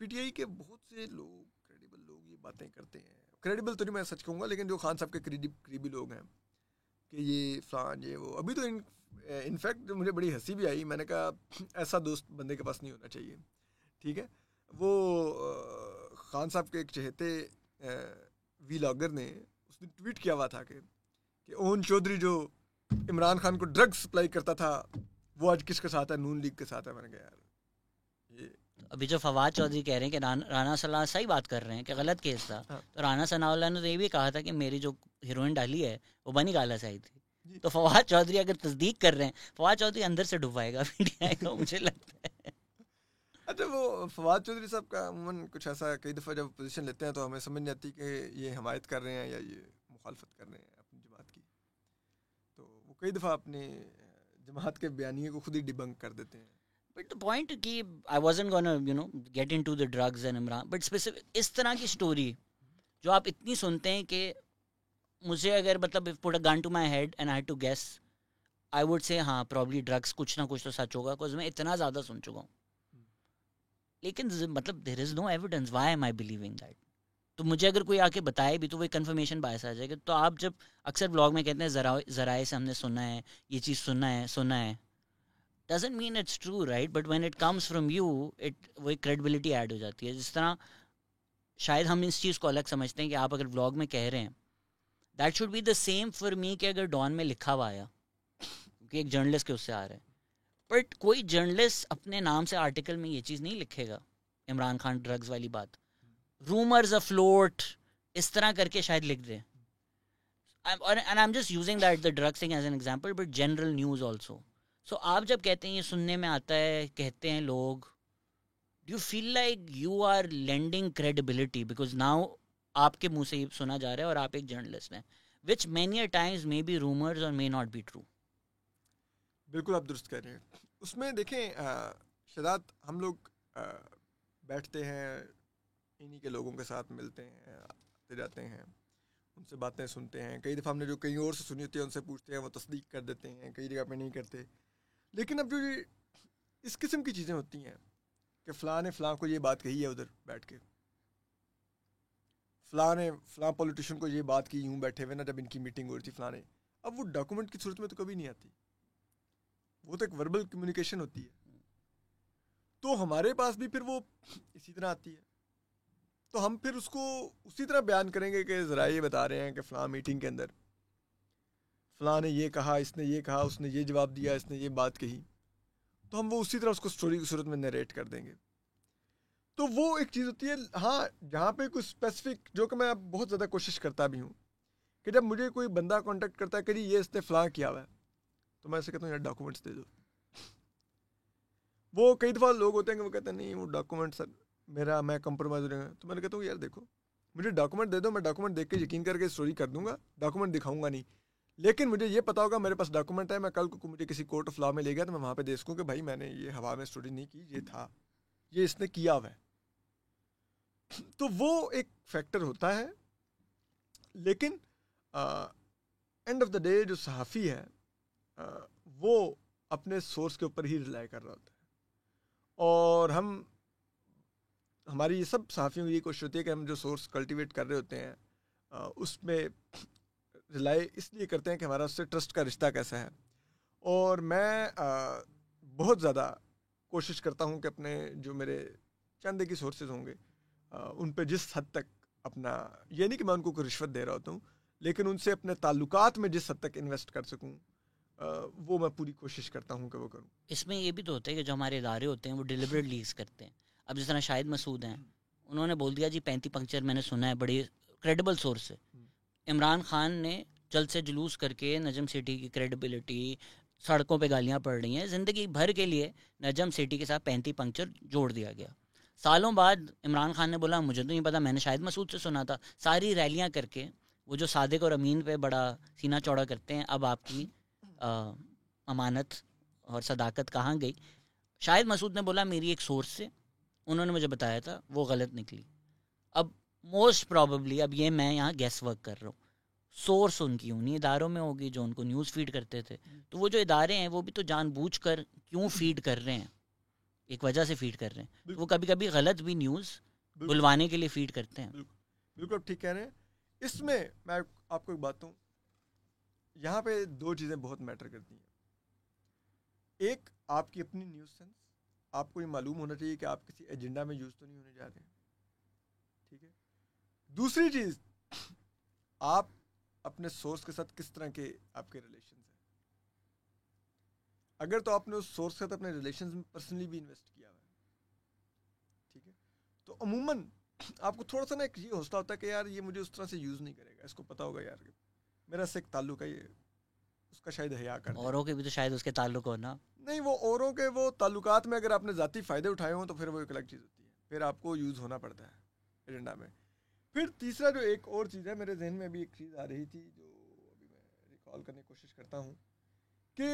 पीटीआई के बहुत से लोग, क्रेडिबल लोग, ये बातें करते हैं, क्रेडिबल तो नहीं मैं सच कहूँगा, लेकिन जो खान साहब के करीबी लोग हैं कि ये फ़लान ये वो, अभी तो इनफैक्ट मुझे बड़ी हंसी भी आई, मैंने कहा ऐसा दोस्त बंदे के पास नहीं होना चाहिए। ठीक है, वो खान साहब के एक चहेते व्लॉगर ने उसने ट्वीट किया हुआ था कि ओन चौधरी जो इमरान खान को ड्रग्स सप्लाई करता था वो आज किसके साथ है, नून लीग के साथ है। मैंने कहा यार ये अभी जो फवाद चौधरी कह रहे हैं कि राना सनाउल्लाह सही बात कर रहे हैं कि गलत केस था, तो राना सनाउल्लाह ने तो ये भी कहा था कि मेरी जो हीरोइन डाली है वो बनी गाला से आई थी। तो फवाद चौधरी अगर तस्दीक कर रहे हैं, फवाद चौधरी अंदर से डुबाएगा मीडिया मुझे लगता है। अच्छा, वो फवाद चौधरी साहब का अमूमन कुछ ऐसा कई दफ़ा जब पोजीशन लेते हैं तो हमें समझ नहीं आती कि ये हमायत कर रहे हैं या ये मुखालफत कर रहे हैं अपनी जमात की। तो वो कई दफ़ा अपने जमात के बयानिए को खुद ही डिबंक कर देते हैं। बट द पॉइंट कि I wasn't gonna get into the drugs and Imran, but specific इस तरह की स्टोरी जो आप इतनी सुनते हैं कि मुझे अगर मतलब put a gun to my head and I had to guess, I would say हाँ प्रॉब्ली ड्रग्स कुछ ना कुछ तो सच होगा, बिकॉज मैं इतना ज़्यादा सुन चुका हूँ। लेकिन मतलब there is no evidence, why am I believing that? तो मुझे अगर कोई आके बताए भी तो वो कंफर्मेशन बायस आ जाएगा। तो आप जब अक्सर ब्लॉग में कहते हैं ज़राए से हमने सुना है, ये चीज़ सुना है, doesn't mean it's true, right? But when it comes from you, वो एक credibility ऐड हो जाती है। जिस तरह शायद हम इस चीज़ को अलग समझते हैं कि आप अगर व्लॉग में कह रहे हैं, that should be the same for me कि अगर डॉन में लिखा हुआ आया कि एक जर्नलिस्ट के उससे आ रहा है, बट कोई जर्नलिस्ट अपने नाम से आर्टिकल में ये चीज़ नहीं लिखेगा इमरान खान ड्रग्स वाली बात, रूमर्स अफ्लोट इस तरह करके शायद लिख दे। and I'm just using that the drugs thing as an example, but general news also. So आप जब कहते हैं ये सुनने में आता है, कहते हैं लोग, do you feel like you are lending credibility because now आपके मुंह से ये सुना जा रहा है और आप एक जर्नलिस्ट हैं, which many a times may be rumors or may not be true. बिल्कुल आप दुरुस्त कह रहे हैं। उसमें देखें शदाद, हम लोग बैठते हैं, इन्हीं के लोगों के साथ मिलते हैं, आते जाते हैं, उनसे बातें सुनते हैं। कई दफ़ा हमने जो कहीं और से सुनी होती है उनसे पूछते हैं, वो तस्दीक कर देते हैं, कई जगह पे नहीं करते। लेकिन अब जो ये इस किस्म की चीज़ें होती हैं कि फ़लाँ ने फ़लाँ को ये बात कही है उधर बैठ के, फ़लाँ ने फ़लाँ पॉलिटिशियन को ये बात की यूँ बैठे हुए ना जब इनकी मीटिंग हो रही थी फ़लाँ ने, अब वो डॉक्यूमेंट की सूरत में तो कभी नहीं आती, वो तो एक वर्बल कम्युनिकेशन होती है। तो हमारे पास भी फिर वो इसी तरह आती है, तो हम फिर उसको उसी तरह बयान करेंगे कि ज़रा ये बता रहे हैं कि फ़लाँ मीटिंग के अंदर फ़लाँ ने ये कहा, इसने ये कहा, उसने ये जवाब दिया, इसने ये बात कही, तो हम वो उसी तरह उसको स्टोरी की सूरत में नरेट कर देंगे। तो वो एक चीज़ होती है। हाँ, जहाँ पे कुछ स्पेसिफिक, जो कि मैं अब बहुत ज़्यादा कोशिश करता भी हूँ कि जब मुझे कोई बंदा कांटेक्ट करता है कि ये इसने फ़लाँ किया हुआ है, तो मैं ऐसे कहता हूँ यार डॉक्यूमेंट्स दे दो। वो कई दफ़ा लोग होते हैं कि वो कहते हैं नहीं वो डॉक्यूमेंट सर मेरा, मैं कंप्रोमाइज़ हो जाऊँगा। तो मैंने कहता हूँ यार देखो, मुझे डॉक्यूमेंट दे दो, मैं डॉक्यूमेंट देख के यकीन करके स्टोरी कर दूंगा, डॉक्यूमेंट दिखाऊंगा नहीं। लेकिन मुझे ये पता होगा मेरे पास डॉक्यूमेंट है, मैं कल को मुझे किसी कोर्ट ऑफ लॉ में ले गया तो मैं वहाँ पे दे सकूँ कि भाई मैंने ये हवा में स्टोरी नहीं की, ये था, ये इसने किया हुआ है। तो वो एक फैक्टर होता है। लेकिन एंड ऑफ द डे जो सहाफ़ी है वो अपने सोर्स के ऊपर ही रिलाई कर रहा होता है। और हमारी ये सब सहाफ़ियों की ये कोशिश होती है कि हम जो सोर्स कल्टीवेट कर रहे होते हैं उसमें रिलाई इसलिए करते हैं कि हमारा उससे ट्रस्ट का रिश्ता कैसा है। और मैं बहुत ज़्यादा कोशिश करता हूँ कि अपने जो मेरे चंदे की सोर्सेज होंगे उन पे जिस हद तक अपना, ये नहीं कि मैं उनको कोई रिश्वत दे रहा होता हूँ, लेकिन उनसे अपने ताल्लुकात में जिस हद तक इन्वेस्ट कर सकूँ वो मैं पूरी कोशिश करता हूँ कि वो करूँ। इसमें ये भी तो होता है कि जो हमारे इदारे होते हैं वो डिलिबरेट लीज करते हैं। अब जिस तरह शाहिद मसूद हैं, उन्होंने बोल दिया जी 35 पंक्चर मैंने सुना है, बड़ी क्रेडिबल सोर्स से। इमरान खान ने जल्द से जुलूस करके नजम सिटी की क्रेडिबिलिटी, सड़कों पे गालियाँ पड़ रही हैं, ज़िंदगी भर के लिए नजम सिटी के साथ 35 पंक्चर जोड़ दिया गया। सालों बाद इमरान खान ने बोला मुझे तो नहीं पता, मैंने शाहिद मसूद से सुना था। सारी रैलियाँ करके वो जो सादिक और अमीन पे बड़ा सीना चौड़ा करते हैं, अब आपकी अमानत और सदाकत कहाँ गई? शाहिद मसूद ने बोला मेरी एक सोर्स से उन्होंने मुझे बताया था, वो गलत निकली। अब मोस्ट प्रॉबेबली, अब ये मैं यहाँ गेस वर्क कर रहा हूँ, सोर्स उनकी उन्हीं इदारों में होगी जो उनको न्यूज़ फीड करते थे। तो वो जो इदारे हैं वो भी तो जानबूझकर क्यों फीड कर रहे हैं, एक वजह से फीड कर रहे हैं। वो कभी कभी गलत भी न्यूज़ बुलवाने के लिए फीड करते हैं। बिल्कुल ठीक कह रहे हैं। इसमें मैं आपको एक बात कहूँ, यहाँ पे दो चीज़ें बहुत मैटर करती हैं। एक, आपकी अपनी न्यूज़ सेंस, आपको ये मालूम होना चाहिए कि आप किसी एजेंडा में यूज़ तो नहीं होने जा रहे हैं, ठीक है। दूसरी चीज, आप अपने सोर्स के साथ किस तरह के आपके रिलेशन हैं। अगर तो आपने उस सोर्स के साथ अपने रिलेशन में पर्सनली भी इन्वेस्ट किया हुआ है, ठीक है, तो अमूमन आपको थोड़ा सा ना एक ये हौसला होता है कि यार ये मुझे उस तरह से यूज नहीं करेगा, इसको पता होगा यार मेरा इससे एक ताल्लुक है, ये उसका शायद हया कर दे। औरों के भी तो शायद उसके ताल्लुक हो ना। नहीं, वो औरों के वो ताल्लुकात में अगर आपने जाती फायदे उठाए हों तो फिर वो एक अलग चीज़ होती है, फिर आपको यूज़ होना पड़ता है एजेंडा में। फिर तीसरा जो एक और चीज़ है, मेरे जहन में भी एक चीज़ आ रही थी जो अभी मैं रिकॉल करने की कोशिश करता हूँ कि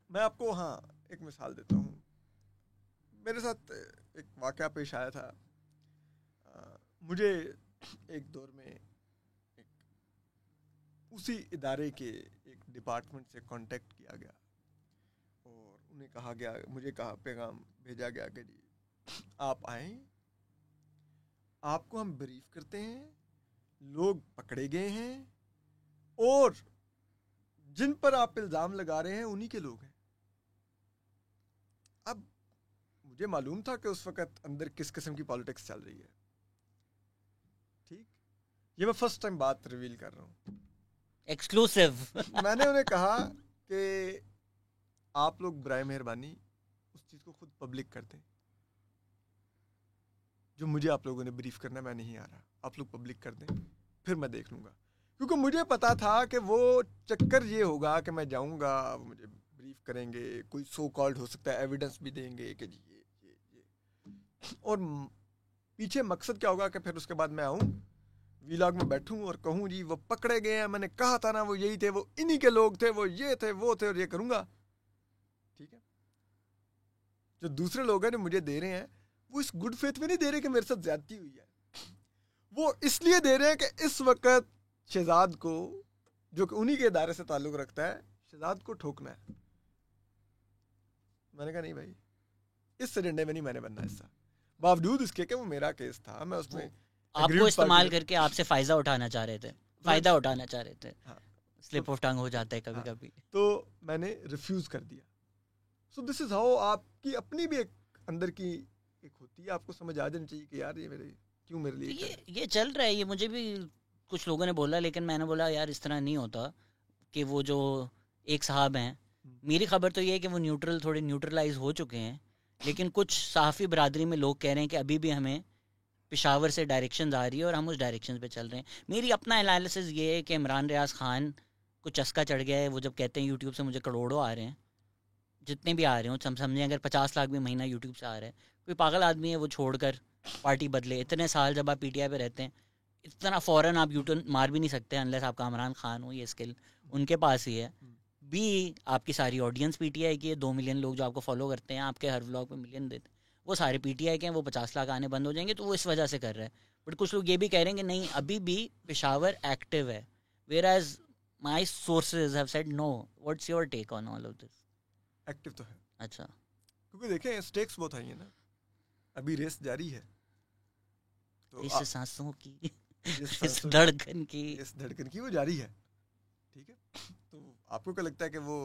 मैं आपको एक मिसाल देता हूँ। मेरे साथ एक वाक़या पेश आया था। मुझे एक दौर में उसी इदारे के एक डिपार्टमेंट से कांटेक्ट किया गया और उन्हें कहा गया, मुझे कहा, पैगाम भेजा गया कि जी आप आएं, आपको हम ब्रीफ करते हैं, लोग पकड़े गए हैं और जिन पर आप इल्ज़ाम लगा रहे हैं उन्हीं के लोग हैं। अब मुझे मालूम था कि उस वक़्त अंदर किस किस्म की पॉलिटिक्स चल रही है, ठीक। ये मैं फर्स्ट टाइम बात रिवील कर रहा हूँ, एक्सक्लूसिव। मैंने उन्हें कहा कि आप लोग बराए मेहरबानी उस चीज़ को खुद पब्लिक कर दें, जो मुझे आप लोगों ने ब्रीफ करना, मैं नहीं आ रहा, आप लोग पब्लिक कर दें, फिर मैं देख लूँगा। क्योंकि मुझे पता था कि वो चक्कर ये होगा कि मैं जाऊँगा, मुझे ब्रीफ करेंगे, कोई सो कॉल्ड हो सकता है, एविडेंस भी देंगे कि जी ये और पीछे मकसद क्या होगा कि फिर उसके बाद मैं आऊँ वीलॉग में बैठूं और कहूं जी वो पकड़े गए हैं, मैंने कहा था ना वो यही थे, वो इन्हीं के लोग थे, वो ये थे, वो थे, और ये करूंगा, ठीक है। जो दूसरे लोग हैं जो मुझे दे रहे हैं, वो इस गुड फेथ में नहीं दे रहे कि मेरे साथ ज्यादती हुई है, वो इसलिए दे रहे हैं कि इस वक्त शहजाद को, जो कि उन्हीं के इदारे से ताल्लुक रखता है, शहजाद को ठोकना है। मैंने कहा नहीं भाई, इस एजेंडे में नहीं मैंने बनना हिस्सा, बावजूद इसके कि वो मेरा केस था, मैं उसमें आपको इस्तेमाल करके आपसे फायदा उठाना चाह रहे थे, फायदा उठाना चाह रहे थे। स्लिप ऑफ टंग हो जाता है कभी कभी, तो मैंने रिफ्यूज कर दिया। सो दिस इज हाउ आपकी अपनी भी एक अंदर की एक होती है, आपको समझ आ जानी चाहिए कि यार ये मेरे क्यों मेरे लिए ये चल रहा है। ये मुझे भी कुछ लोगों ने बोला, लेकिन मैंने बोला यार इस तरह नहीं होता कि वो जो एक साहब हैं, मेरी खबर तो ये है कि वो थोड़े न्यूट्रलाइज हो चुके हैं, लेकिन कुछ सहाफ़ी बरादरी में लोग कह रहे हैं कि अभी भी हमें पेशावर से डायरेक्शंस आ रही है और हम उस डायरेक्शन पे चल रहे हैं। मेरी अपना एनालिसिस ये है कि इमरान रियाज खान को चस्का चढ़ गया है। वो जब कहते हैं यूट्यूब से मुझे करोड़ों आ रहे हैं, जितने भी आ रहे हो समझें, अगर 50 लाख भी महीना यूट्यूब से आ रहा है, कोई पागल आदमी है वो छोड़कर पार्टी बदले। इतने साल जब आप पीटीआई पे रहते हैं, इतना फ़ौरन आप यूटर्न मार भी नहीं सकते अनलेस आपका इमरान खान हो। ये स्किल उनके पास ही है। भी आपकी सारी ऑडियंस पीटीआई की है, 2 मिलियन लोग जो आपको फॉलो करते हैं, आपके हर व्लॉग पे मिलियन देते हैं, वो सारे पीटीआई के हैं। वो 50 लाख आने बंद हो जाएंगे तो वो इस वजह से कर रहा है। बट कुछ लोग ये भी कह रहे हैं कि नहीं, अभी भी पेशावर एक्टिव है, whereas my sources have said no. What's your take on all of this? Active तो है। अच्छा, क्योंकि देखें स्टेक्स बहुत हाई है ना, अभी रेस जारी है, तो इस सांसों की इस धड़कन की वो जारी है, ठीक है। तो आपको क्या लगता है कि वो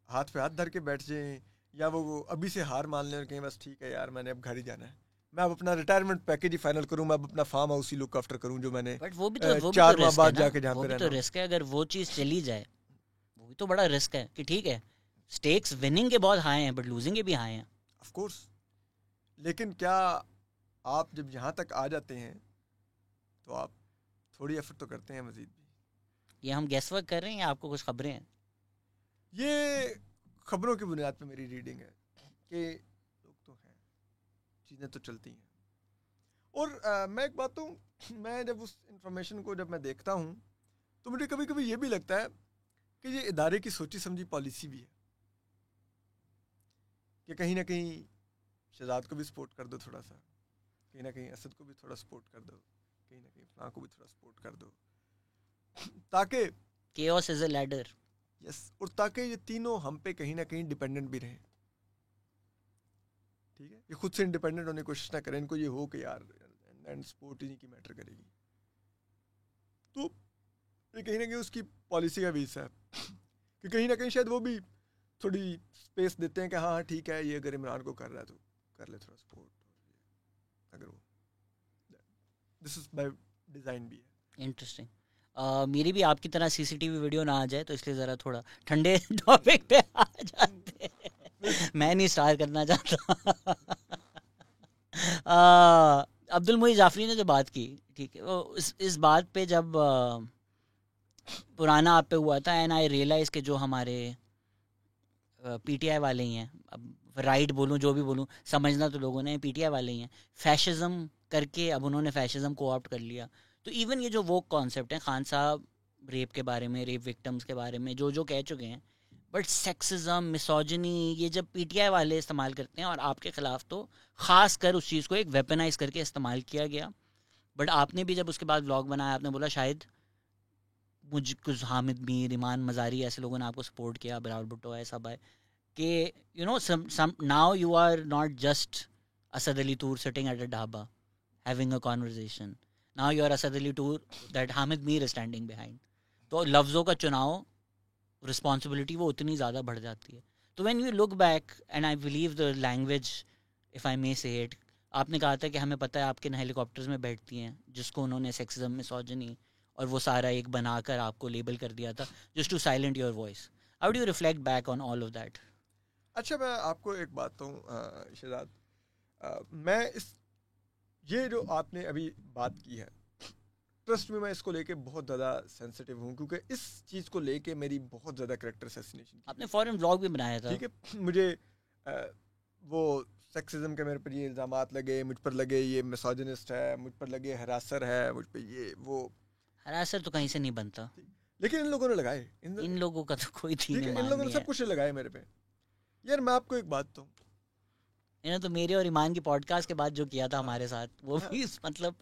हाथ पे हाथ धर के बैठ जाएं, या वो अभी से हार मान लें और कहें बस ठीक है यार मैंने अब घर ही जाना है, मैं अब अपना रिटायरमेंट पैकेज ही फाइनल करूं, मैं अब अपना फार्म हाउस ही लुक आफ्टर करूं जो मैंने बट वो भी तो 4 माह बाद जाके जहाँ पे रहना। तो रिस्क है, अगर वो चीज़ चली जाए वो भी तो बड़ा रिस्क है। कि ठीक है स्टेक्स विनिंग के बहुत हाई हैं बट लूजिंग के भी हाई हैं, ऑफ कोर्स। लेकिन क्या आप जब यहाँ तक आ जाते हैं तो आप थोड़ी एफर्ट तो करते हैं मजीद भी। ये हम गेस वर्क कर रहे हैं या आपको कुछ खबरें हैं? ये खबरों की बुनियाद पे मेरी रीडिंग है कि लोग तो हैं, चीज़ें तो चलती हैं। और मैं एक बात हूँ, मैं जब उस इंफॉर्मेशन को जब मैं देखता हूँ तो मुझे कभी कभी ये भी लगता है कि ये इदारे की सोची समझी पॉलिसी भी है कि कहीं ना कहीं शहजाद को भी सपोर्ट कर दो थोड़ा सा, कहीं ना कहीं असद को भी थोड़ा सपोर्ट कर दो, कहीं ना कहीं फलां को भी थोड़ा सपोर्ट कर दो, ताकि chaos is a ladder। Yes, और ताकि ये तीनों हम पे कहीं ना कहीं डिपेंडेंट भी रहें, ठीक है। ये खुद से इंडिपेंडेंट होने की कोशिश ना करें, इनको ये हो कि यार एंड सपोर्ट इन्हीं की मैटर करेगी। तो ये कहीं ना कहीं उसकी पॉलिसी का भी हिस्सा है कि कहीं ना कहीं शायद वो भी थोड़ी स्पेस देते हैं कि हाँ ठीक है, ये अगर इमरान को कर रहा है तो कर ले थोड़ा सपोर्ट। अगर वो दिस इज बाय डिजाइन भी है। इंटरेस्टिंग। मेरी भी आपकी तरह सीसीटीवी वीडियो ना आ जाए तो इसलिए ज़रा थोड़ा ठंडे टॉपिक पे आ जाते हैं। मैं नहीं स्टार करना चाहता। अब्दुल मोई जाफरी ने जो बात की, ठीक है, वो इस बात पे जब पुराना आप पे हुआ था, एंड आई रियलाइज के जो हमारे पीटीआई वाले ही हैं, अब राइट बोलूं जो भी बोलूं, समझना तो लोगों ने पीटीआई वाले ही हैं, फैशिज्म करके अब उन्होंने फैशिज्म को ऑप्ट कर लिया। तो इवन ये जो वो कॉन्सेप्ट है, खान साहब रेप के बारे में, रेप विक्टिम्स के बारे में जो जो कह चुके हैं, बट सेक्सिज्म, मिसोजिनी, ये जब पीटीआई वाले इस्तेमाल करते हैं और आपके खिलाफ, तो ख़ास कर उस चीज़ को एक वेपनाइज करके इस्तेमाल किया गया। बट आपने भी जब उसके बाद व्लॉग बनाया, आपने बोला शायद मुझ कुछ हामिद मीर, ईमान मज़ारी ऐसे लोगों ने आपको सपोर्ट किया, बिलावल भुट्टो है, सब है, कि you know some now you are not just Asad Ali Toor sitting at a dhaba having a conversation, now you are Asad Ali Toor that Hamid Mir is standing behind. तो लफ्ज़ों का चुनाव, रिस्पॉन्सिबिलिटी वो उतनी ज़्यादा बढ़ जाती है। तो when you look back, and I believe the language, if I may say it, आपने कहा था कि हमें पता है आप किन हेलीकॉप्टर्स में बैठती हैं, जिसको उन्होंने सेक्सिज्म, मिसोजिनी और वो सारा एक बनाकर आपको लेबल कर दिया था, just to silent your voice. How do you reflect back on all of that? अच्छा, मैं आपको एक बात कहूँ शहजाद, मैं इस ये जो आपने अभी बात की है, ट्रस्ट में मैं इसको लेके बहुत ज़्यादा सेंसिटिव हूँ, क्योंकि इस चीज़ को लेके मेरी बहुत ज़्यादा कैरेक्टर असैसिनेशन। आपने फॉरेन व्लॉग भी बनाया था, ठीक है, मुझे वो सेक्सिज्म के मेरे पर ये इल्ज़ामात लगे, मुझ पर लगे ये मिसोजिनिस्ट है, मुझ पर लगे हरासर है, मुझ पर ये वो। हरासर तो कहीं से नहीं बनता, लेकिन इन लोगों ने लगाए, इन लोगों का तो कोई थी नहीं, इन लोगों ने सब कुछ लगाए मेरे पे। यार मैं आपको एक बात तो, इन्होंने तो मेरे और ईमान की पॉडकास्ट के बाद जो किया था हमारे साथ, वो भी मतलब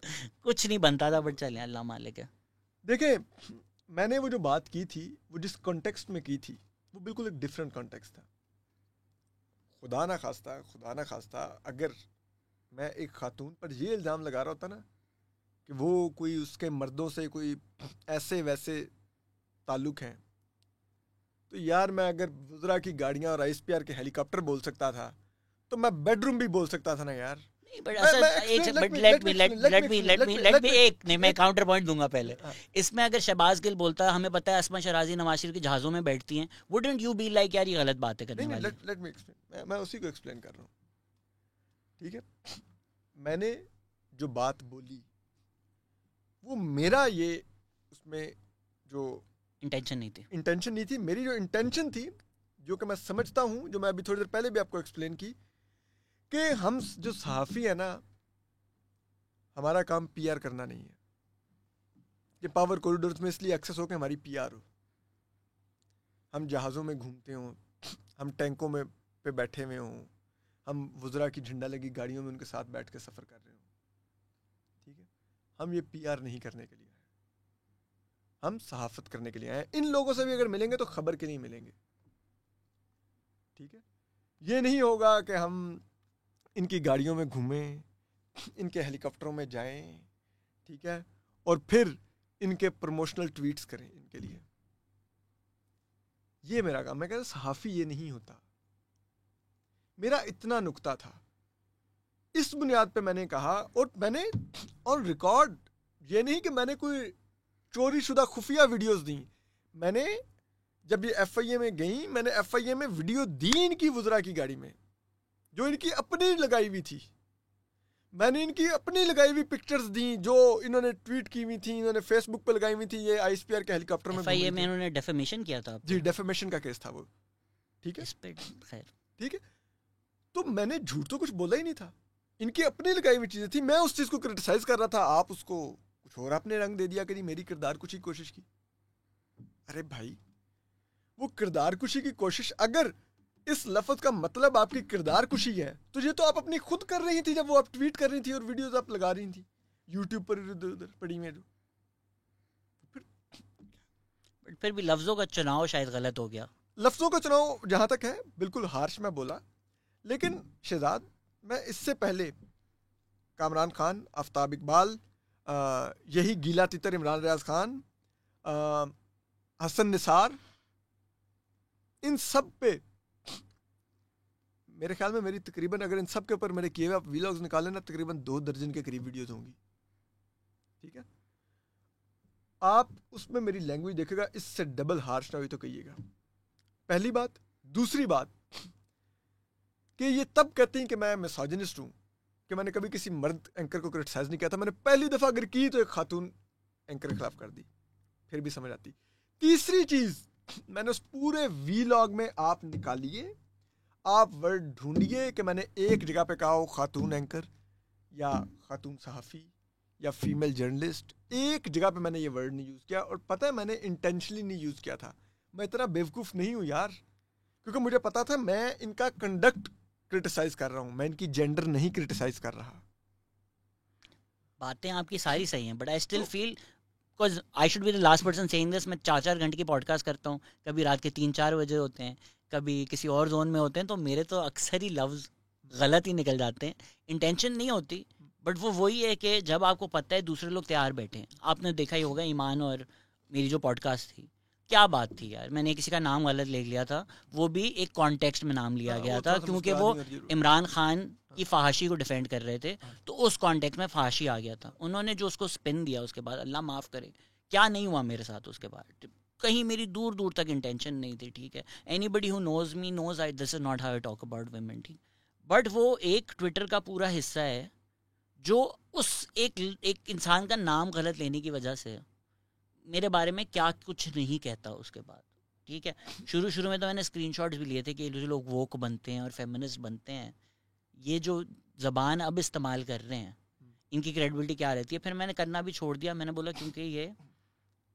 कुछ नहीं बनता था, बट चले अल्लाह मालिक है। देखे, मैंने वो जो बात की थी, वो जिस कॉन्टेक्स्ट में की थी, वो बिल्कुल एक डिफरेंट कॉन्टेक्स्ट था। खुदा ना खास्ता अगर मैं एक खातून पर ये इल्ज़ाम लगा रहा होता ना कि वो कोई उसके मर्दों से कोई ऐसे वैसे ताल्लुक हैं, तो यार मैं अगर वुज़रा की गाड़ियाँ और ISPR के हेलीकॉप्टर बोल सकता था, तो मैं बेडरूम भी बोल सकता था ना यार। मैं काउंटर पॉइंट दूंगा पहले इसमें। अगर शहबाज गिल बोलता है हमें पता है अस्मा शराजी नवाज शरीफ की जहाज़ों में बैठती हैं, वुडंट यू बी लाइक यार ये गलत बात है करने वाली? लेट मी एक्सप्लेन, मैं उसी को एक्सप्लेन कर रहा हूँ, ठीक है। मैंने जो बात बोली वो मेरा ये उसमें जो इंटेंशन नहीं थी, मेरी जो इंटेंशन थी, जो कि मैं समझता हूँ, जो मैं अभी थोड़ी देर पहले भी आपको एक्सप्लेन की, कि हम जो सहाफ़ी है ना, हमारा काम PR करना नहीं है। ये पावर कॉरिडोर्स में इसलिए एक्सेस हो कि हमारी PR हो, हम जहाज़ों में घूमते हों, हम टैंकों में पे बैठे हुए हों, हम वुज़रा की झंडा लगी गाड़ियों में उनके साथ बैठ के सफ़र कर रहे हों, ठीक है। हम ये PR नहीं करने के लिए आए, हम सहाफ़त करने के लिए आए। इन लोगों से भी अगर मिलेंगे तो खबर के लिए मिलेंगे, ठीक है। ये नहीं होगा कि हम इनकी गाड़ियों में घूमें, इनके हेलीकॉप्टरों में जाएं, ठीक है, और फिर इनके प्रमोशनल ट्वीट्स करें इनके लिए। ये मेरा काम, मैं कहता सहाफ़ी ये नहीं होता। मेरा इतना नुक्ता था, इस बुनियाद पे मैंने कहा, और मैंने ऑन रिकॉर्ड, ये नहीं कि मैंने कोई चोरी शुदा खुफिया वीडियोस दी। मैंने जब ये FIA में गई, मैंने FIA में वीडियो दी इनकी वुज़रा की गाड़ी में, जो इनकी अपनी लगाई हुई थी। मैंने इनकी अपनी लगाई हुई पिक्चर्स दी जो इन्होंने ट्वीट की हुई थी, इन्होंने फेसबुक पे लगाई हुई थी। ये ISPR के हेलीकॉप्टर में FIA में इन्होंने डेफेमेशन किया था जी, डेफेमेशन का केस था वो, ठीक है, इस पे खैर ठीक है। तो मैंने झूठ तो कुछ बोला ही नहीं था, इनकी अपनी लगाई हुई चीजें थी। मैं उस चीज को क्रिटिसाइज कर रहा था, आप उसको कुछ और आपने रंग दे दिया कि मेरी किरदार कुशी की कोशिश की। अरे भाई, वो किरदार कुशी की कोशिश, अगर इस लफ्ज का मतलब आपकी किरदार कुशी है, तो ये तो आप अपनी खुद कर रही थी जब वो आप ट्वीट कर रही थी और वीडियोस आप लगा रही थी यूट्यूब पर इधर उधर पड़ी में। जो फिर भी लफ्जों का चुनाव शायद गलत हो गया। लफ्जों का चुनाव जहां तक है बिल्कुल हार्श में बोला, लेकिन शहजाद, मैं इससे पहले कामरान खान, आफ्ताब इकबाल, यही गीला तितर इमरान रियाज खान, हसन निसार, इन सब पे मेरे ख्याल में मेरी तकरीबन, अगर इन सब के ऊपर मेरे किए हुए आप वीलॉग्स निकालें ना, तकरीबन 2 दर्जन के करीब वीडियोस होंगी, ठीक है। आप उसमें मेरी लैंग्वेज देखेगा, इससे डबल हार्श ना हुई तो कहिएगा, पहली बात। दूसरी बात कि ये तब कहती हैं कि मैं मिसोजिनिस्ट हूँ कि मैंने कभी किसी मर्द एंकर को क्रिटिसाइज नहीं किया था। मैंने पहली दफ़ा अगर की तो एक खातून एंकर के खिलाफ कर दी, फिर भी समझ आती। तीसरी चीज़, मैंने उस पूरे वीलॉग में आप निकालिए, आप वर्ड ढूंढिए कि मैंने एक जगह पे कहा हो खातून एंकर या खातून सहाफ़ी या फीमेल जर्नलिस्ट, एक जगह पे मैंने ये वर्ड नहीं यूज़ किया। और पता है मैंने इंटेंशनली नहीं यूज़ किया था। मैं इतना बेवकूफ़ नहीं हूँ यार, क्योंकि मुझे पता था मैं इनका कंडक्ट क्रिटिसाइज कर रहा हूँ, मैं इनकी जेंडर नहीं क्रिटिसाइज कर रहा। बातें आपकी सारी सही हैं, but I still feel because I should be the last person saying this. मैं 4-4 घंटे की पॉडकास्ट करता हूँ, कभी रात के 3-4 बजे होते हैं, कभी किसी और जोन में होते हैं, तो मेरे तो अक्सर ही लफ्ज़ गलत ही निकल जाते हैं। इंटेंशन नहीं होती, बट वो वही है कि जब आपको पता है दूसरे लोग तैयार बैठे हैं। आपने देखा ही होगा ईमान और मेरी जो पॉडकास्ट थी, क्या बात थी यार, मैंने किसी का नाम गलत लिख लिया था, वो भी एक कॉन्टेक्स्ट में नाम लिया गया था क्योंकि वो इमरान खान की फहाशी को डिफेंड कर रहे थे, तो उस कॉन्टेक्स्ट में फहाशी आ गया था। उन्होंने जो उसको स्पिन दिया उसके बाद, अल्लाह माफ़ करे, क्या नहीं हुआ मेरे साथ उसके बाद, कहीं मेरी दूर दूर तक इंटेंशन नहीं थी, ठीक है। Anybody who knows me knows I this is not how I talk about women, ठीक। बट वो एक ट्विटर का पूरा हिस्सा है जो उस एक इंसान का नाम गलत लेने की वजह से मेरे बारे में क्या कुछ नहीं कहता उसके बाद, ठीक है। शुरू में तो मैंने स्क्रीनशॉट्स भी लिए थे कि जो लोग वोक बनते हैं और फेमिनिस्ट बनते हैं, ये जो ज़बान अब इस्तेमाल कर रहे हैं, इनकी क्रेडिबिलिटी क्या रहती है। फिर मैंने करना भी छोड़ दिया। मैंने बोला क्योंकि ये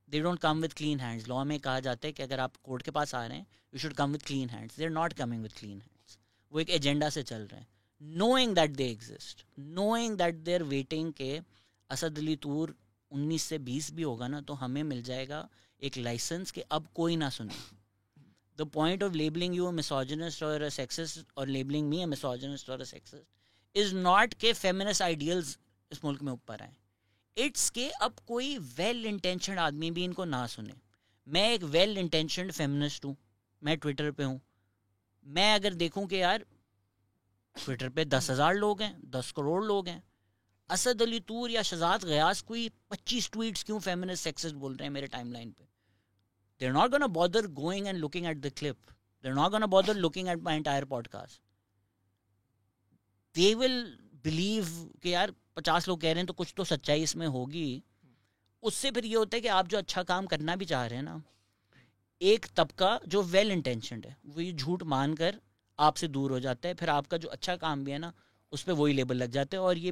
they don't come with clean hands. Law में कहा जाता है कि अगर आप कोर्ट के पास आ रहे हैं, you should come with clean hands. They are not coming with clean hands. वो एक एजेंडा से चल रहे हैं, knowing that they exist, knowing that they are waiting के असद अली तूर 19 से 20 भी होगा ना, तो हमें मिल जाएगा एक लाइसेंस कि अब कोई ना सुने। The point of labelling you a misogynist और अ सेक्सिस्ट और लेबलिंग मी अ मिसोजिनिस्ट और अ सेक्सिस्ट इज नॉट के फेमिनिस्ट आइडियल्स इस मुल्क में ऊपर आए। इट्स के अब कोई वेल इंटेंशनड आदमी भी इनको ना सुने। मैं एक वेल इंटेंशनड फेमिनिस्ट हूँ, मैं ट्विटर पे हूँ। मैं अगर देखूँ कि यार ट्विटर पे 10,000 लोग हैं, 10 करोड़ लोग हैं, असद अली तूर या शहजाद गयास कोई 25 ट्वीट्स क्यों फेमिनिस्ट सेक्सिस्ट बोल रहे हैं मेरे टाइमलाइन पे, they're not going to bother going and looking at the clip, they're not going to bother looking at my entire podcast, they will believe कि यार 50 लोग कह रहे हैं तो कुछ तो सच्चाई इसमें होगी। उससे फिर ये होता है कि आप जो अच्छा काम करना भी चाह रहे हैं ना, एक तबका जो वेल इंटेंशनड है वो ये झूठ मानकर आपसे दूर हो जाता है। फिर आपका जो अच्छा काम भी है ना, उस पर वही लेबल लग जाते हैं। और ये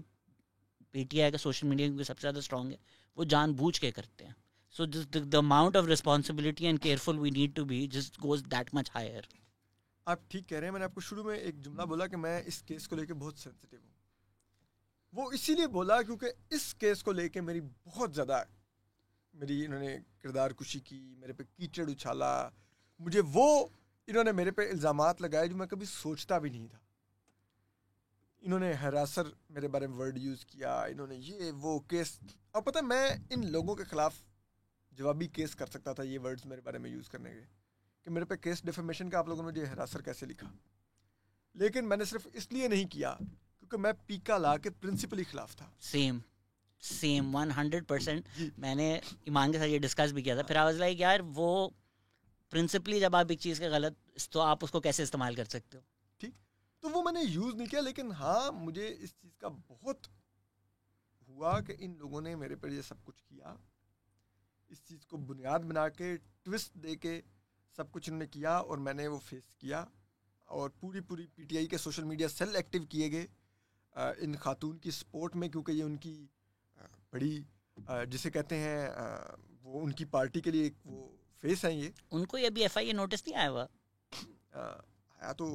पीटीआई का सोशल मीडिया क्योंकि सबसे ज़्यादा स्ट्रॉन्ग है, वो जानबूझ के करते हैं। So the amount of responsibility and careful we need to be just goes that much higher. आप ठीक कह रहे हैं। मैंने आपको शुरू में एक जुमला बोला कि मैं इस केस को लेके बहुत सेंसिटिव हूँ। वो इसीलिए बोला क्योंकि इस केस को लेके मेरी बहुत ज़्यादा इन्होंने किरदार कुशी की, मेरे पे कीचड़ उछाला, मुझे वो इन्होंने मेरे पे इल्ज़ामात लगाए जो मैं कभी सोचता भी नहीं था। इन्होंने हरासर मेरे बारे में वर्ड यूज़ किया, इन्होंने ये वो केस। अब पता है मैं इन लोगों के ख़िलाफ़ जवाबी केस कर सकता था ये वर्ड्स मेरे बारे में यूज़ करने के, कि मेरे पे केस डिफेमेशन का आप लोगों ने मुझे हरासर कैसे लिखा। लेकिन मैंने सिर्फ इसलिए नहीं किया क्योंकि मैं पीका ला के प्रिंसिपली खिलाफ था। सेम 100%। मैंने ईमान के साथ ये डिस्कस भी किया था। फिर आई वाज लाइक यार वो प्रिंसिपली जब आप एक चीज़ का गलत, तो आप उसको कैसे इस्तेमाल कर सकते हो, ठीक। तो वो मैंने यूज़ नहीं किया। लेकिन हाँ, मुझे इस चीज़ का बहुत हुआ कि इन लोगों ने मेरे पर ये सब कुछ किया, इस चीज़ को बुनियाद बना के ट्विस्ट दे के सब कुछ इन्होंने किया और मैंने वो फेस किया। और पूरी पीटीआई के सोशल मीडिया सेल एक्टिव किए गए इन खातून की सपोर्ट में, क्योंकि ये उनकी बड़ी जिसे कहते हैं वो उनकी पार्टी के लिए एक वो फेस है। ये उनको ये अभी FIA नोटिस नहीं आया हुआ? आया तो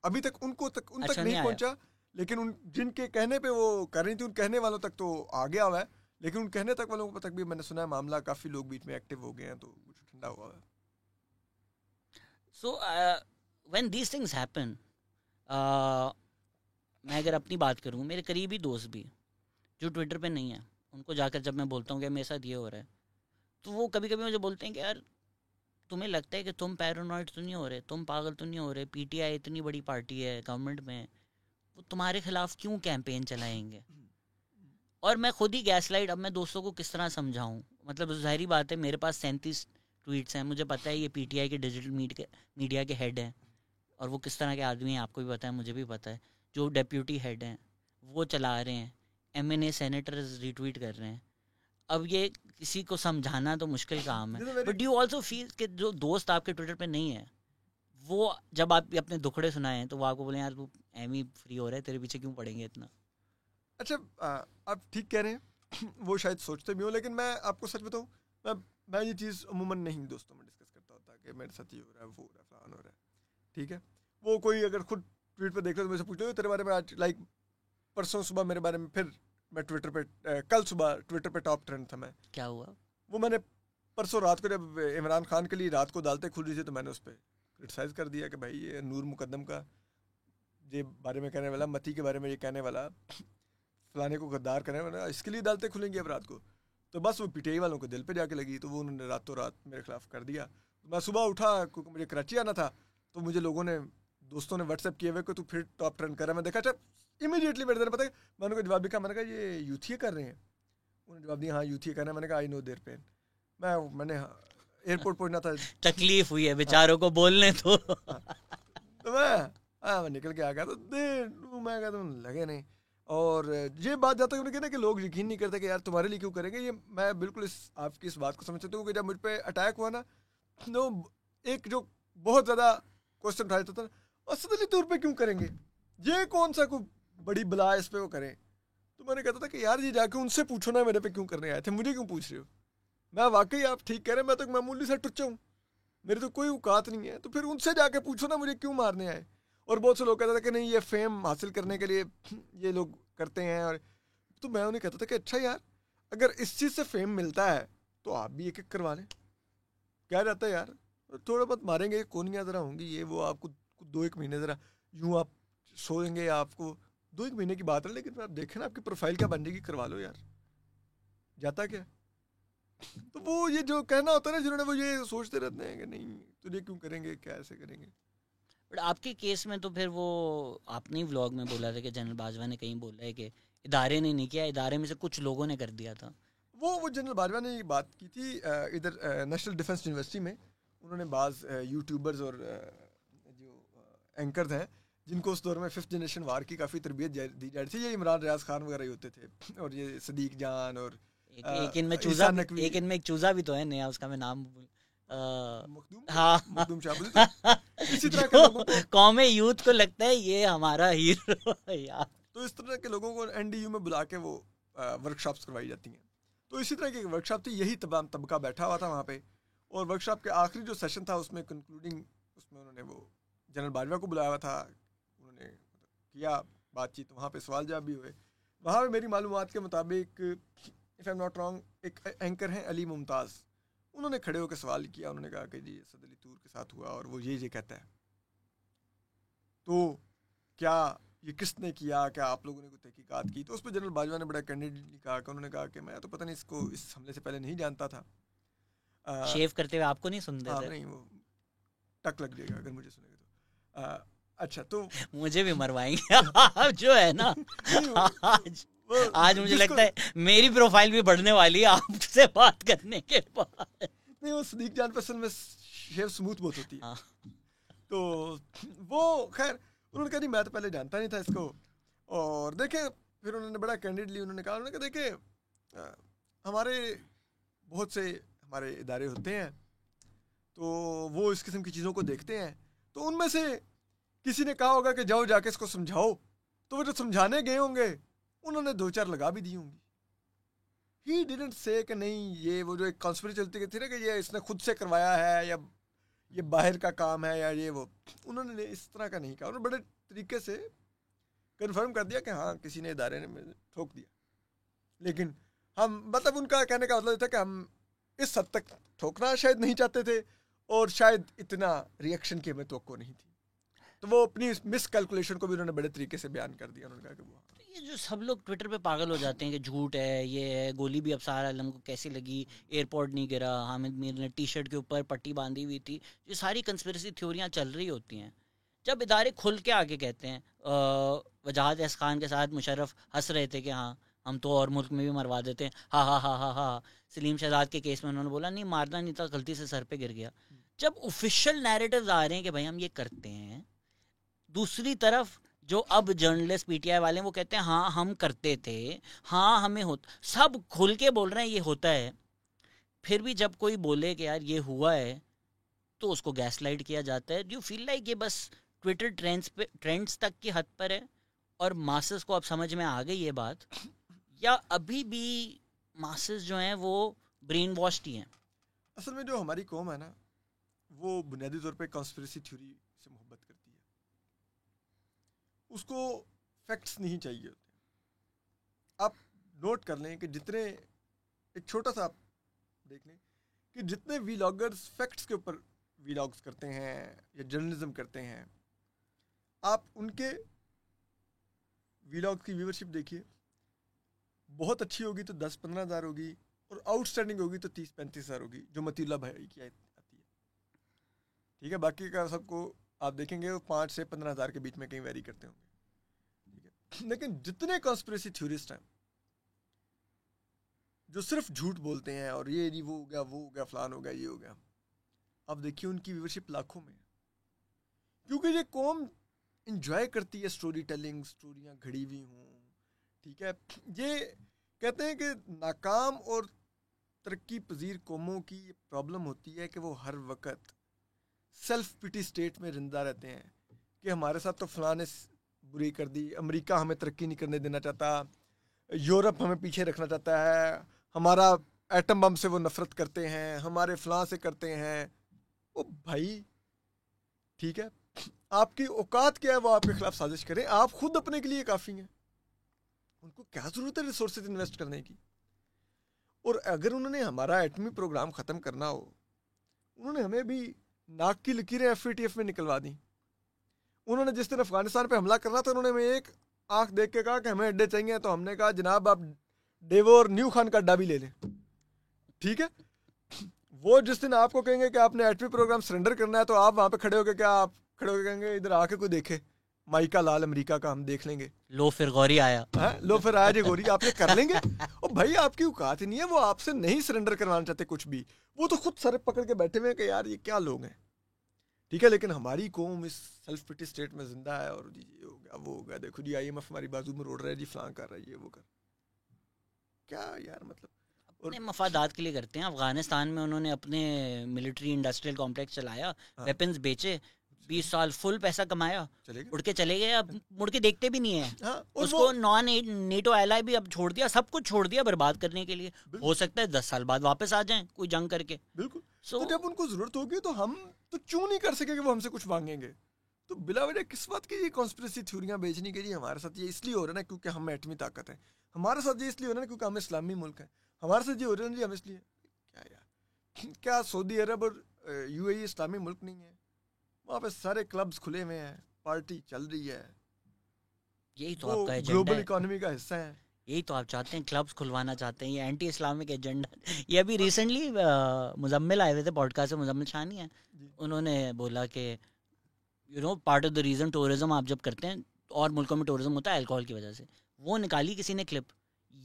अभी तक उन तक अच्छा, नहीं पहुंचा। लेकिन उन जिनके कहने पे वो कर रही थी, उन कहने वालों तक तो आ गया हुआ है। लेकिन उन कहने तक वालों तक भी मैंने सुना है मामला काफ़ी लोग बीच में एक्टिव हो गए हैं, तो कुछ ठंडा हुआ है। So when these things happen, मैं अगर अपनी बात करूँ, मेरे करीबी दोस्त भी जो ट्विटर पे नहीं है, उनको जाकर जब मैं बोलता हूँ कि मेरे साथ ये हो रहा है, तो वो कभी कभी मुझे बोलते हैं कि यार तुम्हें लगता है कि तुम पैरानॉइड तो नहीं हो रहे, तुम पागल तो नहीं हो रहे, पीटीआई इतनी बड़ी पार्टी है गवर्नमेंट में, वो तुम्हारे खिलाफ क्यों कैंपेन चलाएंगे? और मैं खुद ही गैसलाइट, अब मैं दोस्तों को किस तरह समझाऊं? मतलब जाहिर बात है मेरे पास 37 ट्वीट्स हैं, मुझे पता है ये पीटीआई के डिजिटल मीडिया के हेड हैं और वो किस तरह के आदमी हैं आपको भी पता है, मुझे भी पता है। जो डेप्यूटी हेड हैं वो चला रहे हैं, एमएनए सेनेटर्स रिट्वीट कर रहे हैं। अब ये किसी को समझाना तो मुश्किल काम है, बट यू ऑल्सो फील कि जो दोस्त आपके ट्विटर पे नहीं है वो जब आप अपने दुखड़े सुनाए तो वो आपको बोले यार तू एम ही फ्री हो रहा है, तेरे पीछे क्यों पड़ेंगे इतना? अच्छा आप ठीक कह रहे हैं वो शायद सोचते भी हो, लेकिन मैं आपको सच बताऊं, मैं ये चीज़ अमूमन नहीं दोस्तों में डिस्कस करता होता कि मेरे साथ ये हो रहा है, वो हो रहा है, फलान हो रहा है, ठीक है। वो कोई अगर खुद ट्वीट पे देख लो तो मुझसे पूछ लो तेरे बारे में आज, लाइक परसों सुबह मेरे बारे में, फिर मैं ट्विटर पे कल सुबह ट्विटर पे टॉप ट्रेंड था मैं। क्या हुआ? वो मैंने परसों रात को जब इमरान खान के लिए रात को अदालतें खुल रही थी तो मैंने उस पर क्रिटिसाइज़ कर दिया कि भाई ये नूर मुकद्दम का ये बारे में कहने वाला, मती के बारे में ये कहने वाला, फलाने को गद्दार करने वाला, इसके लिए अदालतें खुलेंगी अब रात को। तो बस वो पीटीआई वालों को दिल पे जाके लगी, तो वो उन्होंने रातों रात मेरे खिलाफ कर दिया। तो मैं सुबह उठा क्योंकि मुझे कराची आना था, तो मुझे लोगों ने, दोस्तों ने व्हाट्सएप किए हुए कि तू फिर टॉप ट्रेंड कर रहा है। मैं देखा अच्छा इमीडिएटली मेरे देर पता है मैंने उनको जवाब भी कहा, मैंने कहा ये यूथ कर रहे हैं? उन्होंने जवाब दिया हाँ यूथ कर रहे हैं। मैंने कहा आई नो देयर पेन। मैंने एयरपोर्ट पहुंचना था, तकलीफ हुई है बेचारों को बोलने तो तो मैं निकल के आ गया, तो मैं कहता हूँ लगे नहीं। और ये बात जाता है उन्होंने कि लोग यकीन नहीं करते कि यार तुम्हारे लिए क्यों करेंगे ये। मैं बिल्कुल आपकी इस बात को समझ सकता हूँ कि जब मुझ पर अटैक हुआ ना, तो एक जो बहुत ज़्यादा क्वेश्चन उठाया था ना, असली तौर पे क्यों करेंगे, ये कौन सा कोई बड़ी बला इस पे वो करें। तो मैंने कहता था कि यार ये जाके उनसे पूछो ना मेरे पे क्यों करने आए थे, मुझे क्यों पूछ रहे हो। मैं वाकई आप ठीक कह रहे हैं, मैं तो मामूली सा टुच्चा हूँ, मेरी तो कोई औकात नहीं है, तो फिर उनसे जाके पूछो ना मुझे क्यों मारने आए। और बहुत से लोग कहते थे कि नहीं ये फेम हासिल करने के लिए ये लोग करते हैं। और तो मैं उन्हें कहता था कि अच्छा यार अगर इस चीज़ से फेम मिलता है तो आप भी एक एक करवा लें, क्या जाता है यार, थोड़ा बहुत मारेंगे, कोनियाँ ज़रा होंगी ये वो, आपको 2-1 महीने ज़रा यूँ आप सोएंगे, आपको 2-1 महीने की बात है, लेकिन आप देखें ना आपकी प्रोफाइल क्या बन जाएगी, करवा लो यार, जाता क्या। तो वो ये जो कहना होता है ना, जिन्होंने वो ये सोचते रहते हैं कि नहीं तुझे क्यों करेंगे, क्या ऐसे करेंगे। बट आपके केस में तो फिर वो आपने ही व्लॉग में बोला था कि जनरल बाजवा ने कहीं बोला है कि इदारे ने नहीं किया, इदारे में से कुछ लोगों ने कर दिया था। वो जनरल बाजवा ने ये बात की थी इधर नेशनल डिफेंस यूनिवर्सिटी में। उन्होंने बाज़ यूट्यूबर्स और जो एंकर्स हैं जिनको उस दौर में 5th जनरेशन वार की काफ़ी तरबियत दी जा रही थी, ये इमरान रियाज खान वगैरह ही होते थे, और ये सदीक जान और एक इनमें चूजा, एक इनमें एक चूजा भी तो है नया, उसका मैं नाम मखदूम शाह। इसी तरह के लोगों को कौमे यूथ को लगता है ये हमारा हीरो यार। तो इस तरह के लोगों को एनडीयू में बुला के वो वर्कशॉप्स करवाई जाती हैं। तो इसी तरह की वर्कशॉप थी, यही तमाम तबका बैठा हुआ था वहाँ पे। और वर्कशॉप के आखिरी जो सेशन था उसमें कंक्लूडिंग, उसमें उन्होंने वो जनरल बाजवा को बुलाया हुआ था, उन्होंने किया बातचीत, वहाँ पे सवाल जवाब भी हुए। वहाँ पे मेरी मालूमात के मुताबिक if I am not wrong एक एंकर हैं अली मुमताज़, उन्होंने खड़े होकर सवाल किया। उन्होंने कहा कि जी सद अली तूर के साथ हुआ और वो ये कहता है, तो क्या ये किसने किया, क्या आप लोगों ने कोई तहकीकात की। तो उस पर जनरल बाजवा ने बड़ा कैंडिडेटली कहा कि उन्होंने कहा कि मैं तो पता नहीं इसको इस हमले से पहले नहीं जानता था। शेव करते हुए आपको नहीं सुनते थे? नहीं, वो टक लग जाएगा अगर मुझे सुनेगा तो। अच्छा तो मुझे भी मरवाएंगे जो है ना आज मुझे लगता है मेरी प्रोफाइल भी बढ़ने वाली है आपसे बात करने के बाद। नहीं, वो सदीक जान पसंद में शेव स्मूथ बहुत होती है। तो वो खैर उन्होंने कहा नहीं मैं तो पहले जानता नहीं था इसको। और देखें फिर उन्होंने बड़ा कैंडिडेटली उन्होंने कहा देखे हमारे बहुत से हमारे इदारे होते हैं तो वो इस किस्म की चीज़ों को देखते हैं, तो उनमें से किसी ने कहा होगा कि जाओ जाके इसको समझाओ, तो वो जो समझाने गए होंगे उन्होंने 2-4 लगा भी दी होंगी। ही डिडंट से कि नहीं ये वो जो एक कॉन्स्पिरेसी चलती थी ना कि ये इसने खुद से करवाया है या ये बाहर का काम है या ये वो, उन्होंने इस तरह का नहीं कहा। उन्होंने बड़े तरीके से कंफर्म कर दिया कि हाँ किसी ने इदारे ने ठोक दिया। लेकिन हम मतलब उनका कहने का मतलब था कि हम इस हद तक ठोकना शायद नहीं चाहते थे और शायद इतना रिएक्शन की हमें तवक्को नहीं थी। तो वो अपनी मिस कैलकुलेशन को भी उन्होंने बड़े तरीके से बयान कर दिया। उन्होंने कहा कि वो ये जो सब लोग ट्विटर पे पागल हो जाते हैं कि झूठ है, ये है, गोली भी अबसार आलम को कैसी लगी, एयरपोर्ट नहीं गिरा, हामिद मीर ने टी शर्ट के ऊपर पट्टी बांधी हुई थी, ये सारी कंस्पिरेसी थ्योरियाँ चल रही होती हैं। जब इदारे खुल के आगे कहते हैं, वजाहत एहस खान के साथ मुशर्रफ हंस रहे थे कि हाँ हम तो और मुल्क में भी मरवा देते हैं, हा हा हा हा हा। सलीम शहजाद के केस में उन्होंने बोला नहीं मारना नहीं था, गलती से सर पे गिर गया। जब ऑफिशियल नैरेटिव्स आ रहे हैं कि भाई हम ये करते हैं, दूसरी तरफ जो अब जर्नलिस्ट पीटीआई वाले हैं वो कहते हैं हाँ हम करते थे, हाँ हमें सब खुल के बोल रहे हैं ये होता है। फिर भी जब कोई बोले कि यार ये हुआ है तो उसको गैसलाइट किया जाता है। डू फील लाइक ये बस ट्विटर ट्रेंड्स तक की हद पर है और मासेस को अब समझ में आ गई ये बात, या अभी भी मासेस जो हैं वो ब्रेन वॉश्ड ही हैं? असल में जो हमारी कौम है ना, वो बुनियादी तौर पे कॉन्स्पिरेसी थ्योरी से मोहब्बत करती है, उसको फैक्ट्स नहीं चाहिए होते। आप नोट कर लें कि जितने, एक छोटा सा आप देख लें कि जितने वीलॉगर्स फैक्ट्स के ऊपर वीलॉग्स करते हैं या जर्नलिज्म करते हैं, आप उनके वीलॉग की व्यूअरशिप देखिए, बहुत अच्छी होगी तो 10-15 हज़ार होगी और आउटस्टैंडिंग होगी तो 30-35 हज़ार होगी, जो मतीउल्ला भाई की आती है। ठीक है, बाकी का सबको आप देखेंगे वो 5 से 15 हज़ार के बीच में कहीं वेरी करते होंगे। ठीक है, लेकिन जितने कॉन्स्पिरेसी थ्योरिस्ट हैं जो सिर्फ झूठ बोलते हैं और ये नहीं, वो हो गया, वो हो गया, फलान हो गया, ये हो गया, अब देखिए उनकी व्यूअरशिप लाखों में है। क्योंकि ये कौम इंजॉय करती है स्टोरी टेलिंग, स्टोरियाँ घड़ी हुई हों। ठीक है, ये कहते हैं कि नाकाम और तरक्की पजीर कौमों की प्रॉब्लम होती है कि वो हर वक्त सेल्फ पिटी स्टेट में जिंदा रहते हैं कि हमारे साथ तो फलां ने बुरी कर दी, अमेरिका हमें तरक्की नहीं करने देना चाहता, यूरोप हमें पीछे रखना चाहता है, हमारा एटम बम से वो नफरत करते हैं, हमारे फलां से करते हैं। ओ भाई ठीक है, आपकी औकात क्या है वो आपके खिलाफ साजिश करें, आप खुद अपने के लिए काफ़ी हैं। उनको क्या ज़रूरत है रिसोर्सेज इन्वेस्ट करने की? और अगर उन्होंने हमारा एटमी प्रोग्राम ख़त्म करना हो, उन्होंने हमें भी नाक की लकीरें FATF में निकलवा दी। उन्होंने जिस दिन अफगानिस्तान पे हमला करना था, उन्होंने हमें एक आंख देख के कहा कि हमें अड्डे चाहिए, तो हमने कहा जनाब आप डेवो और न्यू खान का अड्डा भी ले लें। ठीक है, वो जिस दिन आपको कहेंगे कि आपने एटमी प्रोग्राम सरेंडर करना है, तो आप वहाँ पे खड़े होकर क्या आप खड़े होकर कहेंगे इधर आके कोई देखे, माइका लाल अमेरिका का हम देख लेंगे। लो फिर गौरी आया है, लो फिर आया जी गौरी, आप ये कर लेंगे? और भाई आपकी औकात ही नहीं है, वो आपसे नहीं सरेंडर करवाना चाहते कुछ भी, वो तो खुद सर पकड़ के बैठे हुए हैं कि यार ये क्या लोग हैं। ठीक है, लेकिन हमारी कौम इस सेल्फ पिटी स्टेट में जिंदा है और जी ये हो गया, वो हो गया, देखो जी IMF हमारी बाजू में रोड रहा है जी, फलां कर रहा है, ये वो कर, क्या यार मतलब अपने मफादात के लिए करते हैं। अफगानिस्तान में उन्होंने अपने मिलिट्री इंडस्ट्रियल कॉम्प्लेक्स चलाया, वेपन्स बेचे, 20 साल फुल पैसा कमाया, उड़ के चले गए, अब मुड़ के देखते भी नहीं है। उसको नॉन नेटो एलाई भी अब छोड़ दिया, सब कुछ छोड़ दिया बर्बाद करने के लिए। हो सकता है 10 साल बाद वापस आ जाएं कोई जंग करके। बिल्कुल। तो जब उनको जरूरत होगी तो हम तो क्यों नहीं कर सकेंगे वो हमसे कुछ मांगेंगे? तो बिला वजह किस बात की ये कॉन्स्पिरेसी थ्योरियां बेचने के लिए हमारे साथ ये इसलिए हो रहा है ना क्योंकि हम एटमी ताकत है, हमारे साथ ये इसलिए हो रहा है ना क्योंकि हम इस्लामी मुल्क है, हमारे साथ ये हो रहा है हम इसलिए क्या यार, क्या सऊदी अरब और UAE इस्लामी मुल्क नहीं है? वहाँ पे सारे क्लब्स खुले हुए हैं, पार्टी चल रही है, यही तो आपका एजेंडा है, ग्लोबल इकोनॉमी का हिस्सा है। यही तो आप चाहते हैं, क्लब्स खुलवाना चाहते हैं, ये एंटी इस्लामिक एजेंडा। ये अभी रिसेंटली मुजम्मिल आए हुए थे पॉडकास्ट में, मुजम्मिल शाह नहीं है, उन्होंने बोला कि part of the reason tourism आप जब करते हैं और मुल्कों में टूरिज्म होता है अल्कोहल की वजह से, वो निकाली किसी ने क्लिप।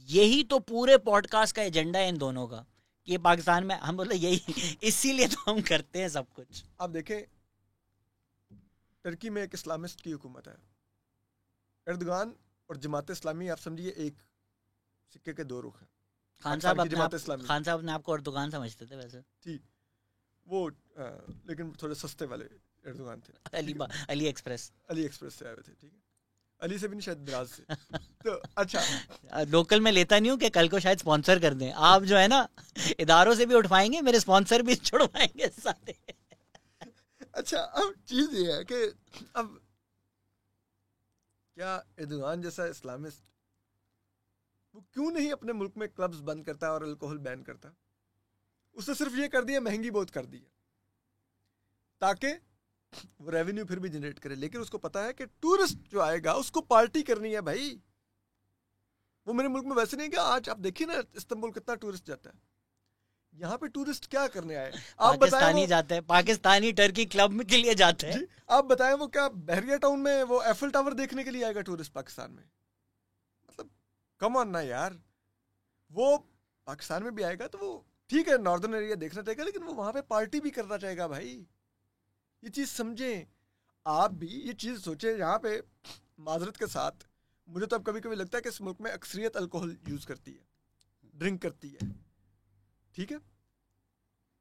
यही तो पूरे पॉडकास्ट का एजेंडा है इन दोनों का, ये पाकिस्तान में हम बोले यही इसीलिए तो हम करते हैं सब कुछ। आप देखें टर्की में एक इस्लामिस्ट की हुकूमत है, एर्दोगान और जमात इस्लामी आप समझिए एक सिक्के के दो रुख हैं। खान साहब अपने आप को एर्दोगान समझते थे वैसे, ठीक वो लेकिन थोड़े सस्ते वाले एर्दोगान थे, अली एक्सप्रेस से आए हुए थे। ठीक है, अली से भी नहीं, शायद दराज से। तो अच्छा लोकल में लेता नहीं हूँ कि कल को शायद स्पॉन्सर कर दें आप, जो है ना इदारों से भी उठवाएंगे, मेरे स्पॉन्सर भी छुड़वाएंगे सारे। अच्छा, अब चीज ये है कि अब क्या एर्दोगान जैसा इस्लामिस्ट वो क्यों नहीं अपने मुल्क में क्लब्स बंद करता और अल्कोहल बैन करता? उसने सिर्फ ये कर दिया, महंगी बहुत कर दी है ताकि वो रेवेन्यू फिर भी जनरेट करे, लेकिन उसको पता है कि टूरिस्ट जो आएगा उसको पार्टी करनी है भाई। वो मेरे मुल्क में वैसे नहीं कि आज आप देखिए ना इस्तांबुल कितना टूरिस्ट जाता है, यहाँ पे टूरिस्ट क्या करने आए? आप पाकिस्तानी जाते हैं, पाकिस्तानी टर्की क्लब के लिए जाते हैं। आप बताएं वो क्या बहरिया टाउन में वो एफिल टावर देखने के लिए आएगा टूरिस्ट पाकिस्तान में? मतलब कम ऑन ना यार, वो पाकिस्तान में भी आएगा तो वो ठीक है नॉर्दर्न एरिया देखना चाहेगा, लेकिन वो वहां पे पार्टी भी करना चाहेगा भाई। ये चीज समझें, आप भी ये चीज सोचे। यहाँ पे माजरत के साथ मुझे तो अब कभी कभी लगता है कि इस मुल्क में अक्सरियत अल्कोहल यूज करती है, ड्रिंक करती है, ठीक है।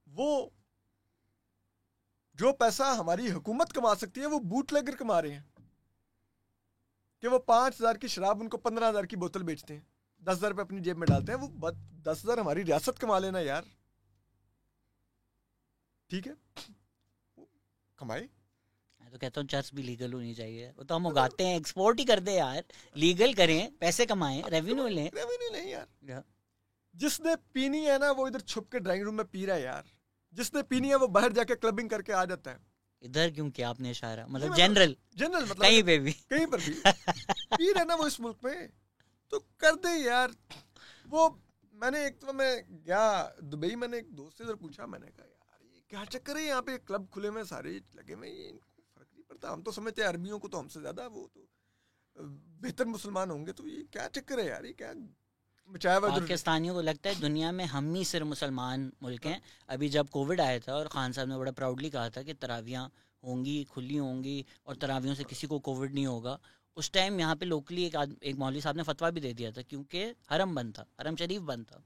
वो जो पैसा हमारी हुकूमत कमा सकती है वो बूटलेगर कमा रहे हैं कि वो 5,000 की शराब उनको 15,000 की बोतल बेचते हैं, 10,000 रुपये अपनी जेब में डालते हैं। वो 10,000 हमारी रियासत कमा लेना यार, ठीक है, कमाए। तो कहता हूँ चर्च भी लीगल होनी चाहिए, वो तो हम उगाते हैं, एक्सपोर्ट ही कर दे यार, लीगल करें, पैसे कमाएं, रेवेन्यू लें। रेवेन्यू नहीं यार, जिसने पीनी है ना वो इधर छुप के ड्राइंग रूम में पी रहा है यार, जिसने पीनी है वो बाहर जाके क्लबिंग करके आ जाता है। इधर क्यों किया आपने इशारा? मतलब जनरल मतलब कहीं पे भी, कहीं पर भी पी रहे ना वो इस मुल्क में, तो कर दे यार। वो मैंने एक तो मैं गया दुबई, मैंने एक दोस्त से इधर पूछा, मैंने कहा यार ये क्या चक्कर है, यहाँ पे क्लब खुले में सारे लगे में, ये इनको फर्क नहीं पड़ता। हम तो समझते हैं अरबियों को तो हमसे ज्यादा वो तो बेहतर मुसलमान होंगे, तो ये क्या चक्कर है यार, ये क्या पाकिस्तानियों को लगता है दुनिया में हम ही सिर्फ मुसलमान मुल्क हैं। अभी जब कोविड आया था और खान साहब ने बड़ा प्राउडली कहा था कि तरावियाँ होंगी, खुली होंगी और तरावियों से किसी को कोविड नहीं होगा, उस टाइम यहाँ पे लोकली एक मौलवी साहब ने फतवा भी दे दिया था, क्योंकि हरम बंद था, हरम शरीफ बंद था,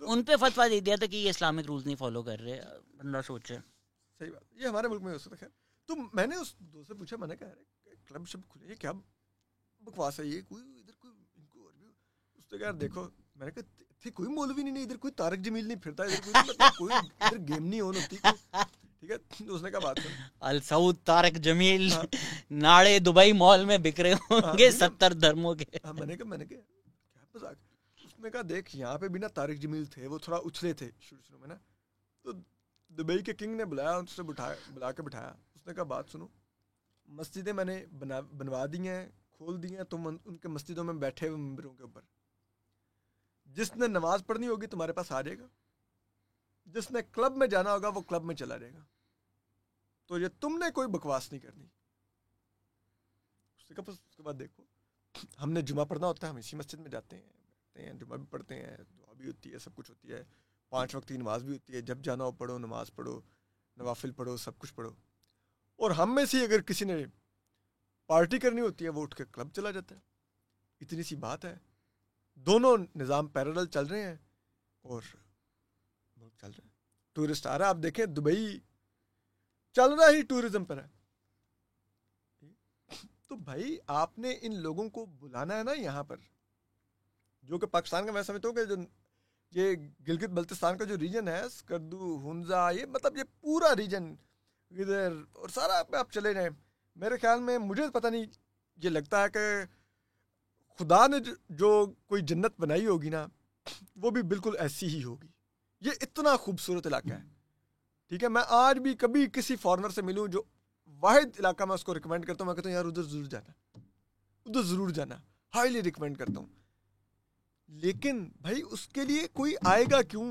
तो उन पे फतवा दे दिया था कि ये इस्लामिक रूल्स नहीं फॉलो कर रहे। बंदा सोचे, सही बात, ये हमारे मुल्क में हो सकता है। तो मैंने उस दोस्त से पूछा, मैंने कहा क्लब शब खुले, ये क्या बकवास है, ये कोई इधर कोई इनको अरबी? उसने कहा देखो, मैंने कहा थे कोई मौलवी नहीं, इधर कोई तारक जमील नहीं फिरता, इधर कोई इधर गेम नहीं ऑन होती, ठीक है। तो उसने कहा बात कर, अल सऊद तारक जमील नाड़े दुबई मॉल में बिक रहे होंगे 70 धर्मों के। मैंने कहा क्या मजाक? उसने कहा देख यहाँ पे भी ना तारक जमील थे, वो थोड़ा उछले थे शुरू में ना, तो दुबई के किंग ने बुलाया, उनसे बुला के बिठाया। उसने कहा बात सुनो, मस्जिदें मैंने बनवा दी हैं, खोल दी हैं, तुम उनके मस्जिदों में बैठे हुए मेंबरों के ऊपर, जिसने नमाज पढ़नी होगी तुम्हारे पास आ जाएगा, जिसने क्लब में जाना होगा वो क्लब में चला जाएगा, तो ये तुमने कोई बकवास नहीं करनी। उसके बाद देखो, हमने जुमा पढ़ना होता है, हम इसी मस्जिद में जाते हैं, जुमा भी पढ़ते हैं, दुआ भी होती है, सब कुछ होती है, 5 वक्त की नमाज भी होती है, जब जाना हो पढ़ो, नमाज पढ़ो, नवाफिल पढ़ो, सब कुछ पढ़ो। और हम में से अगर किसी ने पार्टी करनी होती है वो उठ के क्लब चला जाता है, इतनी सी बात है। दोनों निज़ाम पैरेलल चल रहे हैं और चल रहे हैं। टूरिस्ट आ रहा है, आप देखें दुबई चल रहा ही टूरिज्म पर है। तो भाई आपने इन लोगों को बुलाना है ना यहाँ पर, जो कि पाकिस्तान का, मैं समझता हूँ कि जो ये गिलगित बल्तिस्तान का जो रीजन है, स्कर्दू, हुंजा, ये मतलब ये पूरा रीजन इधर और सारा आप चले जाएं, मेरे ख्याल में, मुझे पता नहीं, ये लगता है कि खुदा ने जो कोई जन्नत बनाई होगी ना, वो भी बिल्कुल ऐसी ही होगी। ये इतना खूबसूरत इलाका है, ठीक है। मैं आज भी कभी किसी फॉरेनर से मिलूं, जो वाहिद इलाका मैं उसको रिकमेंड करता हूँ, मैं कहता हूँ यार उधर ज़रूर जाना, उधर ज़रूर जाना, हाईली रिकमेंड करता हूँ। लेकिन भाई उसके लिए कोई आएगा क्यों?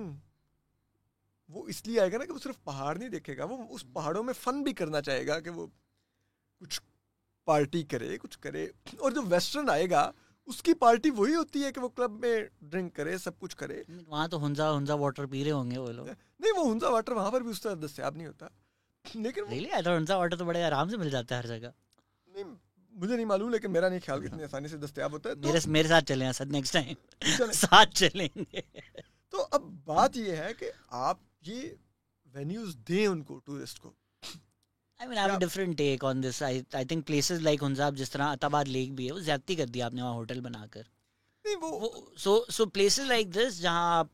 वो इसलिए आएगा ना कि वो सिर्फ पहाड़ नहीं देखेगा, वो उस पहाड़ों में फन भी करना चाहेगा, कि वो कुछ पार्टी करे, कुछ करे। और जो वेस्टर्न आएगा उसकी पार्टी वही होती है कि वो क्लब में ड्रिंक करे, सब कुछ करे। वहाँ तो हुंजा वाटर पी रहे होंगे वो लोग। नहीं, वो हुंजा वाटर वहाँ पर भी उस तरह दस्तयाब नहीं होता, लेकिन हुंजा वाटर तो बड़े आराम से मिल जाता है हर जगह। नहीं, मुझे नहीं मालूम, लेकिन मेरा नहीं ख्याल कि इतनी आसानी से दस्तयाब होता है। तो मेरे साथ चले सर, नेक्स्ट टाइम साथ चलेंगे। तो अब बात ये है कि आप ये वेन्यूज दें उनको, टूरिस्ट को। I mean, I have a different take on this. I think places like हुंजाब, जिस तरह अताबाद लेक भी है, वो ज्यादती कर दिया आपने वहाँ होटल बनाकर। नहीं वो so places like this जहाँ आप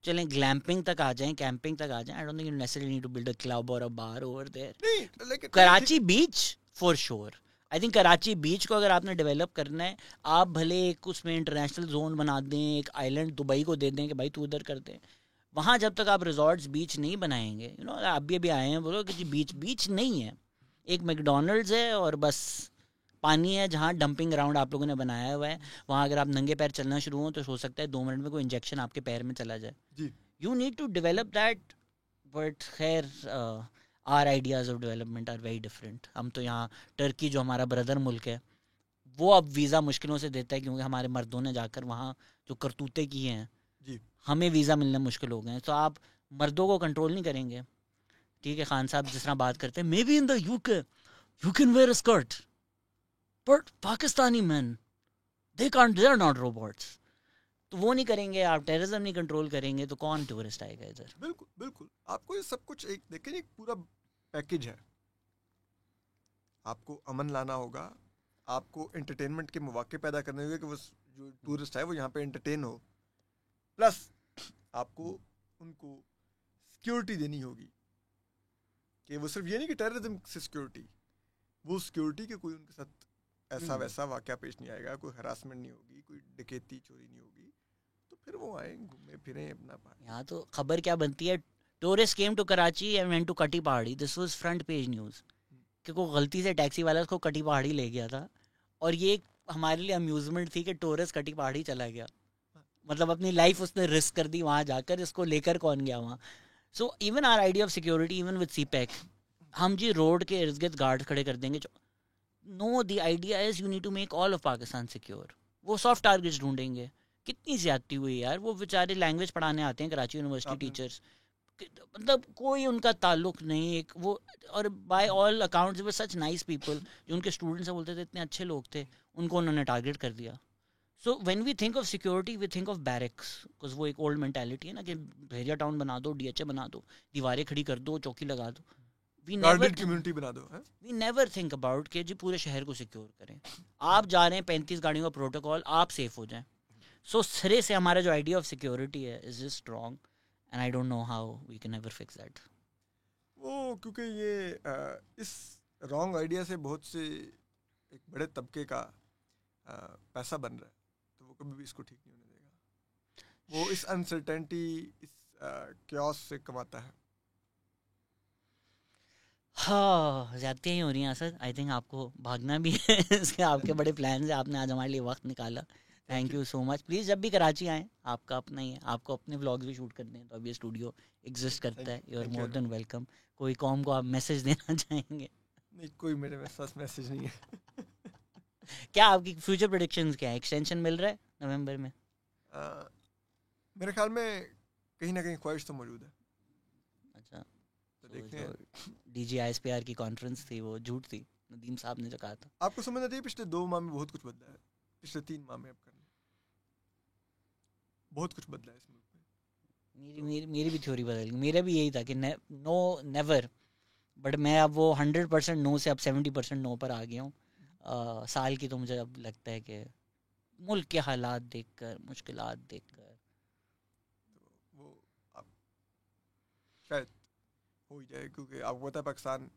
चलें ग्लैम्पिंग तक आ जाएं, कैंपिंग तक आ जाएं, I don't think you necessarily need to build a club or a bar over there. नहीं, कराची बीच for sure. I think Karachi बीच को अगर आपने डेवलप करना है, आप भले एक उसमें इंटरनेशनल जोन बना दें, एक आइलैंड दुबई को दे दें कि भाई तू उधर कर दे। वहाँ जब तक आप रिजॉर्ट्स बीच नहीं बनाएंगे, आप भी अभी आए हैं, बोलो कि जी बीच नहीं है, एक मैकडोनल्ड्स है और बस पानी है जहाँ डंपिंग ग्राउंड आप लोगों ने बनाया हुआ है, वहाँ अगर आप नंगे पैर चलना शुरू हो तो हो सकता है 2 मिनट में कोई इंजेक्शन आपके पैर में चला जाए. You need to develop that, but खैर are ideas of development are very different. हम तो यहाँ टर्की जो हमारा ब्रदर मुल्क है वो अब वीज़ा मुश्किलों से देता है क्योंकि हमारे मर्दों ने जाकर वहाँ जो करतूते किए हैं जी. हमें वीज़ा मिलना मुश्किल हो गए हैं. तो आप मर्दों को कंट्रोल नहीं करेंगे. ठीक है, खान साहब जिस तरह बात करते हैं, maybe in the UK you can wear a skirt but Pakistani man they can't, they are not robots. तो वो नहीं करेंगे, आप टेररिज्म नहीं कंट्रोल करेंगे तो कौन टूरिस्ट आएगा इधर. बिल्कुल बिल्कुल. आपको ये सब कुछ एक देखें, एक पूरा पैकेज है. आपको अमन लाना होगा, आपको एंटरटेनमेंट के मौके पैदा करने होंगे कि वो जो टूरिस्ट है वो यहाँ पे एंटरटेन हो, प्लस आपको उनको सिक्योरिटी देनी होगी कि वो सिर्फ ये नहीं कि टेररिज्म से सिक्योरिटी, वो सिक्योरिटी के कोई उनके साथ ऐसा वैसा वाकया पेश नहीं आएगा, कोई हरासमेंट नहीं होगी, कोई डकैती चोरी नहीं होगी, तो फिर वो आए घूमे फिरें अपना. यहाँ तो खबर क्या बनती है, tourist came to Karachi and went to Kati Pahari. This was front page news कि कोई गलती से टैक्सी वाला उसको कटी पहाड़ी ले गया था और ये हमारे लिए अम्यूजमेंट थी कि टूरिस्ट कटी पहाड़ी चला गया. मतलब अपनी लाइफ उसने रिस्क कर दी वहाँ जाकर, इसको लेकर कौन गया वहाँ. So even our idea of security, even with CPEC, हम जी रोड के इर्द गिर्द गार्ड खड़े कर देंगे. No, the idea is you need to make all of Pakistan secure. वो सॉफ्ट टारगेट्स ढूंढेंगे. कितनी ज्यादती हुई यार, वो बेचारे लैंग्वेज पढ़ाने आते हैं कराची यूनिवर्सिटी टीचर्स, मतलब कोई उनका ताल्लुक नहीं एक वो, और by all accounts were such nice people. जो उनके स्टूडेंट्स बोलते थे इतने अच्छे लोग थे, उनको उन्होंने टारगेट कर दिया. So when we think of security we think of barracks, because वो एक ओल्ड मेंटालिटी है ना कि भेरिया टाउन बना दो, डीएचए बना दो, दीवारें खड़ी कर दो, चौकी लगा दो. वी कम्युनिटी बना दो. वी नेवर थिंक अबाउट कि जी पूरे शहर को सिक्योर करें. आप जा रहे हैं 35 गाड़ियों का प्रोटोकॉल, आप सेफ हो जाएं. सो सिरे से हमारा जो आइडिया ऑफ सिक्योरिटी है is just wrong and I don't know how we can ever fix that. वो क्योंकि ये इस रॉन्ग आइडिया से बहुत से एक बड़े तबके का पैसा बन रहा है, तो वो कभी भी इसको ठीक नहीं होने देगा. वो इस अनसर्टेनिटी, इस क्योस से कमाता है. हाँ, ज़्यादतियाँ ही हो रही हैं सर. आई थिंक आपको भागना भी है इसके आपके बड़े प्लान है, आपने आज हमारे लिए वक्त निकाला. Thank you so much. Please जब भी कराची आएँ, आपका अपना ही है, आपको अपने व्लॉग्स भी शूट करते हैं तो अभी ये स्टूडियो एग्जिस्ट करता है. You are more than welcome. कोई कॉम को आप मैसेज देना चाहेंगे? नहीं, कोई मेरे पास मैसेज नहीं है. क्या आपकी फ्यूचर प्रेडिक्शंस क्या है? एक्सटेंशन मिल रहा है नवंबर में? मेरे ख्याल में कहीं ना कहीं ख्वाहिश तो मौजूद है. अच्छा, तो देखते हैं. DGISPR की कॉन्फ्रेंस थी वो झूठ थी, नदीम साहब ने जो कहा था. आपको समझना चाहिए पिछले 2 माह में बहुत कुछ बदला है. पिछले 3 माह में अब करना बहुत कुछ बदला है इस मुल्क में. मेरी भी थ्योरी बदल गई. मेरा भी यही था कि नो नेवर, बट मैं अब वो 100% नो से अब 70% नो पर आ गया हूँ. साल की तो मुझे अब लगता है कि मुल्क के हालात देखकर, मुश्किलात देखकर, तो वो अब शायद हो ही जाए. क्योंकि आपको पता है पाकिस्तान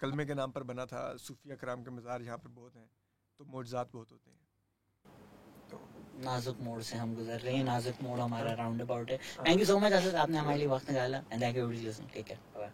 कलमे के नाम पर बना था. सूफिया कराम के मज़ार यहाँ पे बहुत हैं, तो मौजज़ात बहुत होते हैं. तो नाजुक मोड़ से हम गुजर रहे हैं. नाजुक मोड़ हमारा राउंड अबाउट है. Thank you so much Asad, आपने हमारे लिए वक्त निकाला. And thank you for listening. Take care. Bye.